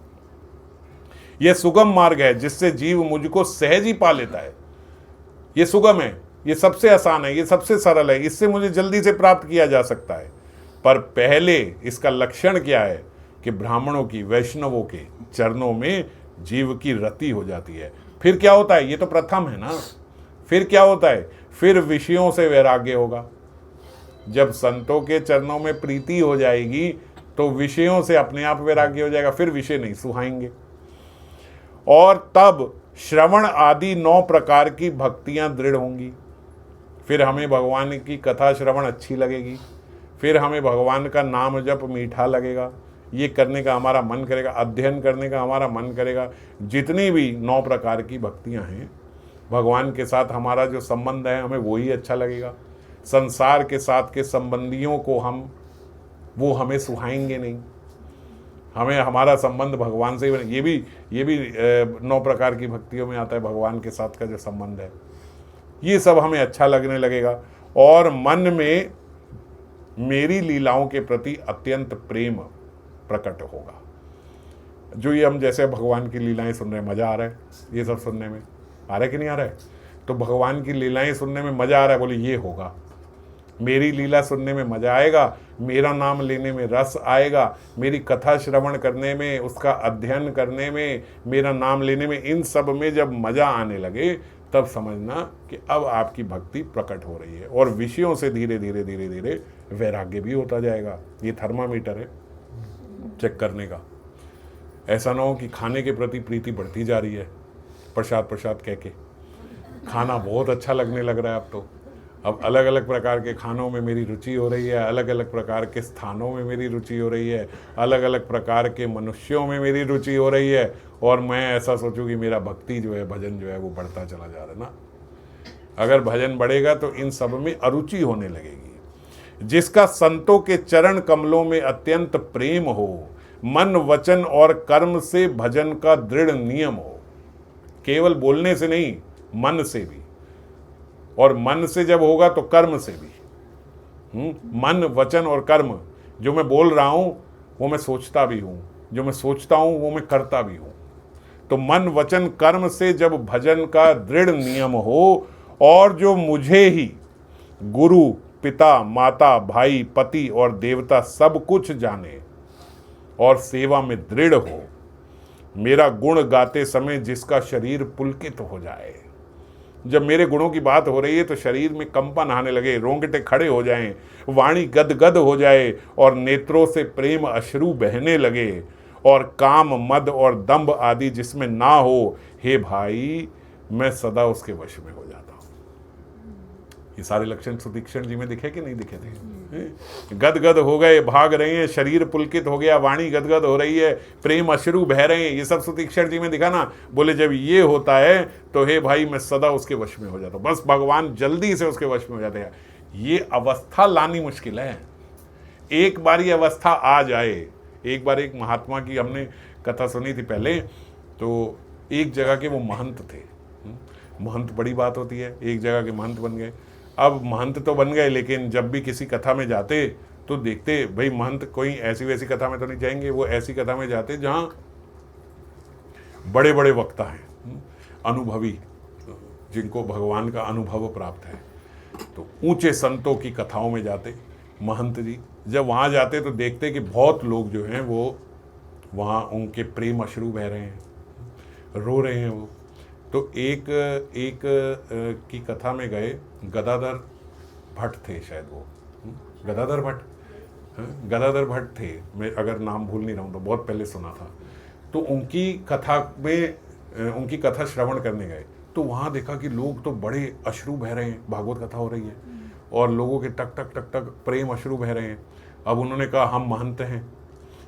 यह सुगम मार्ग है जिससे जीव मुझको सहज ही पा लेता है। ये सुगम है, ये सबसे आसान है, ये सबसे सरल है, इससे मुझे जल्दी से प्राप्त किया जा सकता है। पर पहले इसका लक्षण क्या है कि ब्राह्मणों की, वैष्णवों के चरणों में जीव की रति हो जाती है। फिर क्या होता है, ये तो प्रथम है ना, फिर क्या होता है, फिर विषयों से वैराग्य होगा। जब संतों के चरणों में प्रीति हो जाएगी तो विषयों से अपने आप वैराग्य हो जाएगा, फिर विषय नहीं सुहाएंगे। और तब श्रवण आदि 9 प्रकार की भक्तियां दृढ़ होंगी। फिर हमें भगवान की कथा श्रवण अच्छी लगेगी, फिर हमें भगवान का नाम जप मीठा लगेगा, ये करने का हमारा मन करेगा, अध्ययन करने का हमारा मन करेगा। जितनी भी 9 प्रकार की भक्तियां हैं, भगवान के साथ हमारा जो संबंध है हमें वही अच्छा लगेगा। संसार के साथ के संबंधियों को वो हमें सुहाएंगे नहीं। हमें हमारा संबंध भगवान से ही बने। ये भी 9 प्रकार की भक्तियों में आता है, भगवान के साथ का जो संबंध है, ये सब हमें अच्छा लगने लगेगा। और मन में मेरी लीलाओं के प्रति अत्यंत प्रेम प्रकट होगा। जो ये हम जैसे भगवान की लीलाएं सुन रहे हैं, मज़ा आ रहा है ये सब सुनने में, आ रहा है कि नहीं आ रहा है? तो भगवान की लीलाएं सुनने में मज़ा आ रहा है, बोले ये होगा। मेरी लीला सुनने में मज़ा आएगा, मेरा नाम लेने में रस आएगा, मेरी कथा श्रवण करने में, उसका अध्ययन करने में, मेरा नाम लेने में, इन सब में जब मज़ा आने लगे तब समझना कि अब आपकी भक्ति प्रकट हो रही है। और विषयों से धीरे धीरे धीरे धीरे वैराग्य भी होता जाएगा। ये थर्मामीटर है चेक करने का। ऐसा ना हो कि खाने के प्रति प्रीति बढ़ती जा रही है, प्रसाद प्रसाद कह के खाना बहुत अच्छा लगने लग रहा है। अब अलग अलग प्रकार के खानों में मेरी रुचि हो रही है, अलग अलग प्रकार के स्थानों में मेरी रुचि हो रही है, अलग अलग प्रकार के मनुष्यों में मेरी रुचि हो रही है। और मैं ऐसा सोचूं कि मेरा भक्ति जो है, भजन जो है वो बढ़ता चला जा रहा है ना। अगर भजन बढ़ेगा तो इन सब में अरुचि होने लगेगी। जिसका संतों के चरण कमलों में अत्यंत प्रेम हो, मन वचन और कर्म से भजन का दृढ़ नियम हो। केवल बोलने से नहीं, मन से भी। और मन से जब होगा तो कर्म से भी। मन वचन और कर्म, जो मैं बोल रहा हूं वो मैं सोचता भी हूं, जो मैं सोचता हूं वो मैं करता भी हूं। तो मन वचन कर्म से जब भजन का दृढ़ नियम हो, और जो मुझे ही गुरु पिता माता भाई पति और देवता सब कुछ जाने और सेवा में दृढ़ हो, मेरा गुण गाते समय जिसका शरीर पुलकित हो जाए। जब मेरे गुणों की बात हो रही है तो शरीर में कंपन आने लगे, रोंगटे खड़े हो जाएं, वाणी गदगद हो जाए और नेत्रों से प्रेम अश्रु बहने लगे, और काम मद और दंभ आदि जिसमें ना हो, हे भाई मैं सदा उसके वश में हो जाता हूं। ये सारे लक्षण सुतीक्षण जी में दिखे कि नहीं दिखे थे? गदगद हो गए, भाग रहे हैं, शरीर पुलकित हो गया, वाणी गदगद हो रही है, प्रेम अश्रु बह रहे हैं, ये सब सुतीक्षण जी में दिखा ना। बोले जब ये होता है तो हे भाई मैं सदा उसके वश में हो जाता हूँ। बस भगवान जल्दी से उसके वश में हो जाते हैं। ये अवस्था लानी मुश्किल है। एक बार ये अवस्था आ जाए। एक बार एक महात्मा की हमने कथा सुनी थी पहले, तो एक जगह के वो महंत थे। महंत बड़ी बात होती है, एक जगह के महंत बन गए। अब महंत तो बन गए, लेकिन जब भी किसी कथा में जाते तो देखते भाई महंत कोई ऐसी वैसी कथा में तो नहीं जाएंगे, वो ऐसी कथा में जाते जहाँ बड़े बड़े वक्ता हैं, अनुभवी, जिनको भगवान का अनुभव प्राप्त है। तो ऊंचे संतों की कथाओं में जाते महंत जी। जब वहाँ जाते तो देखते कि बहुत लोग जो हैं वो वहाँ उनके प्रेम अश्रु बह रहे हैं, रो रहे हैं वो। तो एक की कथा में गए, गदाधर भट्ट थे शायद वो, गदाधर भट्ट थे, मैं अगर नाम भूल नहीं रहा हूँ तो, बहुत पहले सुना था। तो उनकी कथा में, उनकी कथा श्रवण करने गए तो वहाँ देखा कि लोग तो बड़े अश्रु बह रहे हैं, भागवत कथा हो रही है और लोगों के टक टक टक टक प्रेम अश्रु बह रहे हैं। अब उन्होंने कहा हम महंत हैं,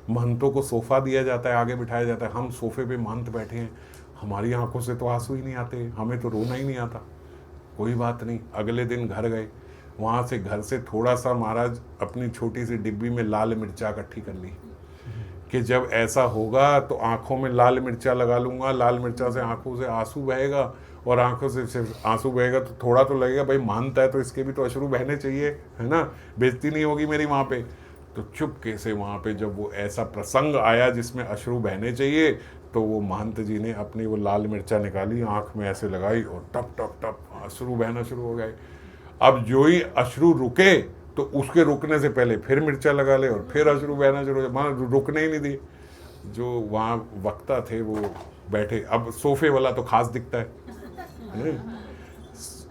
महंतों को सोफ़ा दिया जाता है, आगे बिठाया जाता है, हम सोफे पे महंत बैठे हैं, हमारी आंखों से तो आंसू ही नहीं आते, हमें तो रोना ही नहीं आता। कोई बात नहीं, अगले दिन घर गए, वहाँ से घर से थोड़ा सा महाराज अपनी छोटी सी डिब्बी में लाल मिर्चा इकट्ठी कर ली कि जब ऐसा होगा तो आंखों में लाल मिर्चा लगा लूँगा, लाल मिर्चा से आंखों से आंसू बहेगा, और आंखों से सिर्फ आंसू बहेगा तो थोड़ा तो लगेगा भाई महंत है तो इसके भी तो अश्रु बहने चाहिए, है ना, बेइज्जती नहीं होगी मेरी वहाँ पे। तो चुपके से वहाँ पे जब वो ऐसा प्रसंग आया जिसमें अश्रु बहने चाहिए, तो वो महंत जी ने अपनी वो लाल मिर्चा निकाली, आँख में ऐसे लगाई और टप टप टप अश्रु बहना शुरू हो गए। अब जो ही अश्रु रुके तो उसके रुकने से पहले फिर मिर्चा लगा ले और फिर अश्रु बहना शुरू हो जाए, मानो रुकने ही नहीं दी। जो वहाँ वक्ता थे वो बैठे, अब सोफे वाला तो खास दिखता है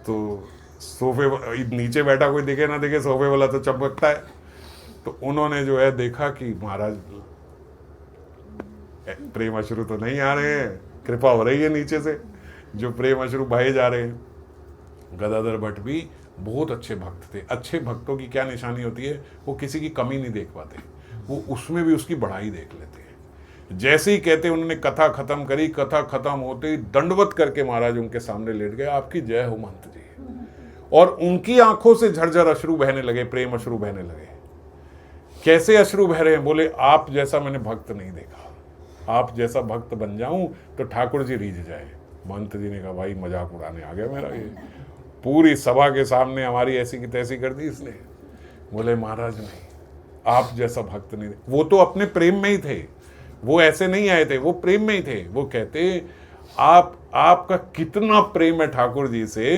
तो सोफे नीचे बैठा कोई दिखे ना दिखे, सोफे वाला तो चमकता है। तो उन्होंने जो है देखा कि महाराज प्रेम अश्रु तो नहीं आ रहे हैं, कृपा हो रही है नीचे से, जो प्रेम अश्रु बहे जा रहे हैं। गदाधर भट्ट भी बहुत अच्छे भक्त थे। अच्छे भक्तों की क्या निशानी होती है, वो किसी की कमी नहीं देख पाते, वो उसमें भी उसकी बढ़ाई देख लेते हैं। जैसे ही कहते उन्होंने कथा खत्म करी, कथा खत्म होते ही दंडवत करके महाराज उनके सामने लेट गए, आपकी जय हो महंत जी। और उनकी आंखों से झरझर अश्रु बहने लगे, प्रेम अश्रु बहने लगे। कैसे अश्रु बह रहे हैं, बोले आप जैसा मैंने भक्त नहीं देखा, आप जैसा भक्त बन जाऊं तो ठाकुर जी रीझ जाए। महंत जी ने कहा भाई मजाक उड़ाने आ गया मेरा, ये पूरी सभा के सामने हमारी ऐसी की तैसी कर दी इसने। बोले महाराज नहीं, आप जैसा भक्त नहीं। वो तो अपने प्रेम में ही थे, वो ऐसे नहीं आए थे, वो प्रेम में ही थे। वो कहते आपका कितना प्रेम है ठाकुर जी से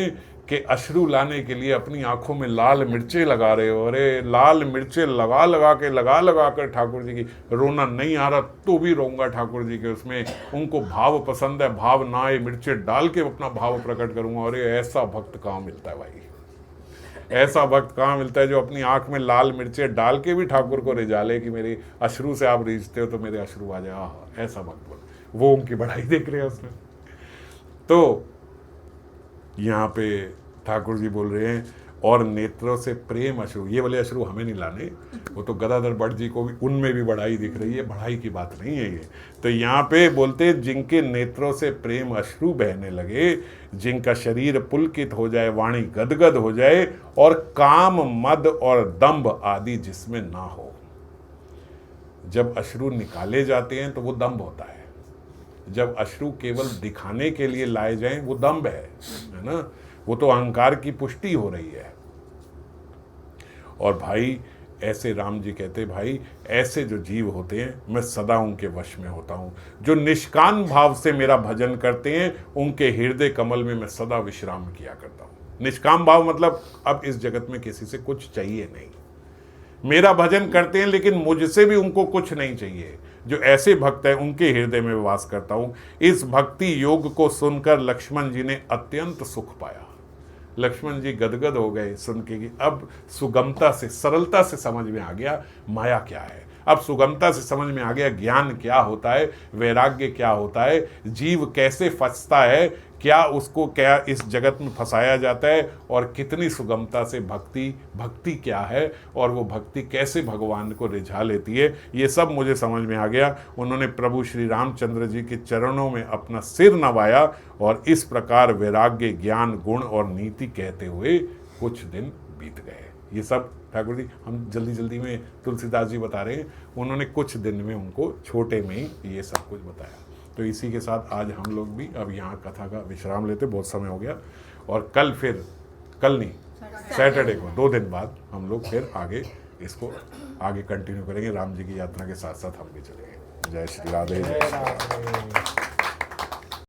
कि अश्रु लाने के लिए अपनी आंखों में लाल मिर्चें लगा रहे हो। अरे लाल मिर्चें लगा कर ठाकुर जी की, रोना नहीं आ रहा तो भी रोऊंगा ठाकुर जी के उसमें, उनको भाव पसंद है, भाव ना आए मिर्चें डाल के अपना भाव प्रकट करूंगा। अरे ऐसा भक्त कहाँ मिलता है भाई, ऐसा भक्त कहाँ मिलता है जो अपनी आंख में लाल मिर्चें डाल के भी ठाकुर को रिझाले कि मेरे अश्रु से आप रीझते हो तो मेरे अश्रु आ जाए। ऐसा भक्त, वो उनकी बढ़ाई देख रहे हैं उसमें। तो यहाँ पे ठाकुर जी बोल रहे हैं और नेत्रों से प्रेम अश्रु, ये वाले अश्रु हमें नहीं लाने, वो तो गदाधर भट्ट जी को भी उनमें भी बढ़ाई दिख रही है, बढ़ाई की बात नहीं है ये। तो यहाँ पे बोलते जिनके नेत्रों से प्रेम अश्रु बहने लगे, जिनका शरीर पुलकित हो जाए, वाणी गदगद हो जाए, और काम मद और दंभ आदि जिसमें ना हो। जब अश्रु निकाले जाते हैं तो वो दंभ होता है, जब अश्रु केवल दिखाने के लिए लाए जाएं वो दंभ है ना, वो तो अहंकार की पुष्टि हो रही है। और भाई ऐसे राम जी कहते, भाई ऐसे जो जीव होते हैं मैं सदा उनके वश में होता हूँ। जो निष्काम भाव से मेरा भजन करते हैं उनके हृदय कमल में मैं सदा विश्राम किया करता हूँ। निष्काम भाव मतलब अब इस जगत में किसी से कुछ चाहिए नहीं, मेरा भजन करते हैं लेकिन मुझसे भी उनको कुछ नहीं चाहिए। जो ऐसे भक्त हैं उनके हृदय में वास करता हूँ। इस भक्ति योग को सुनकर लक्ष्मण जी ने अत्यंत सुख पाया। लक्ष्मण जी गदगद हो गए सुन के कि अब सुगमता से, सरलता से समझ में आ गया माया क्या है, अब सुगमता से समझ में आ गया ज्ञान क्या होता है, वैराग्य क्या होता है, जीव कैसे फंसता है, क्या उसको क्या इस जगत में फंसाया जाता है, और कितनी सुगमता से भक्ति क्या है, और वो भक्ति कैसे भगवान को रिझा लेती है, ये सब मुझे समझ में आ गया। उन्होंने प्रभु श्री रामचंद्र जी के चरणों में अपना सिर नवाया और इस प्रकार वैराग्य, ज्ञान, गुण और नीति कहते हुए कुछ दिन बीत गए। ये सब ठाकुर जी हम जल्दी में तुलसीदास जी बता रहे हैं, उन्होंने कुछ दिन में उनको छोटे में ही ये सब कुछ बताया। तो इसी के साथ आज हम लोग भी अब यहाँ कथा का विश्राम लेते, बहुत समय हो गया, और कल नहीं सैटरडे को 2 दिन बाद हम लोग फिर इसको आगे कंटिन्यू करेंगे। राम जी की यात्रा के साथ साथ हम भी चलेंगे। जय श्री राधे, जय श्री राधे।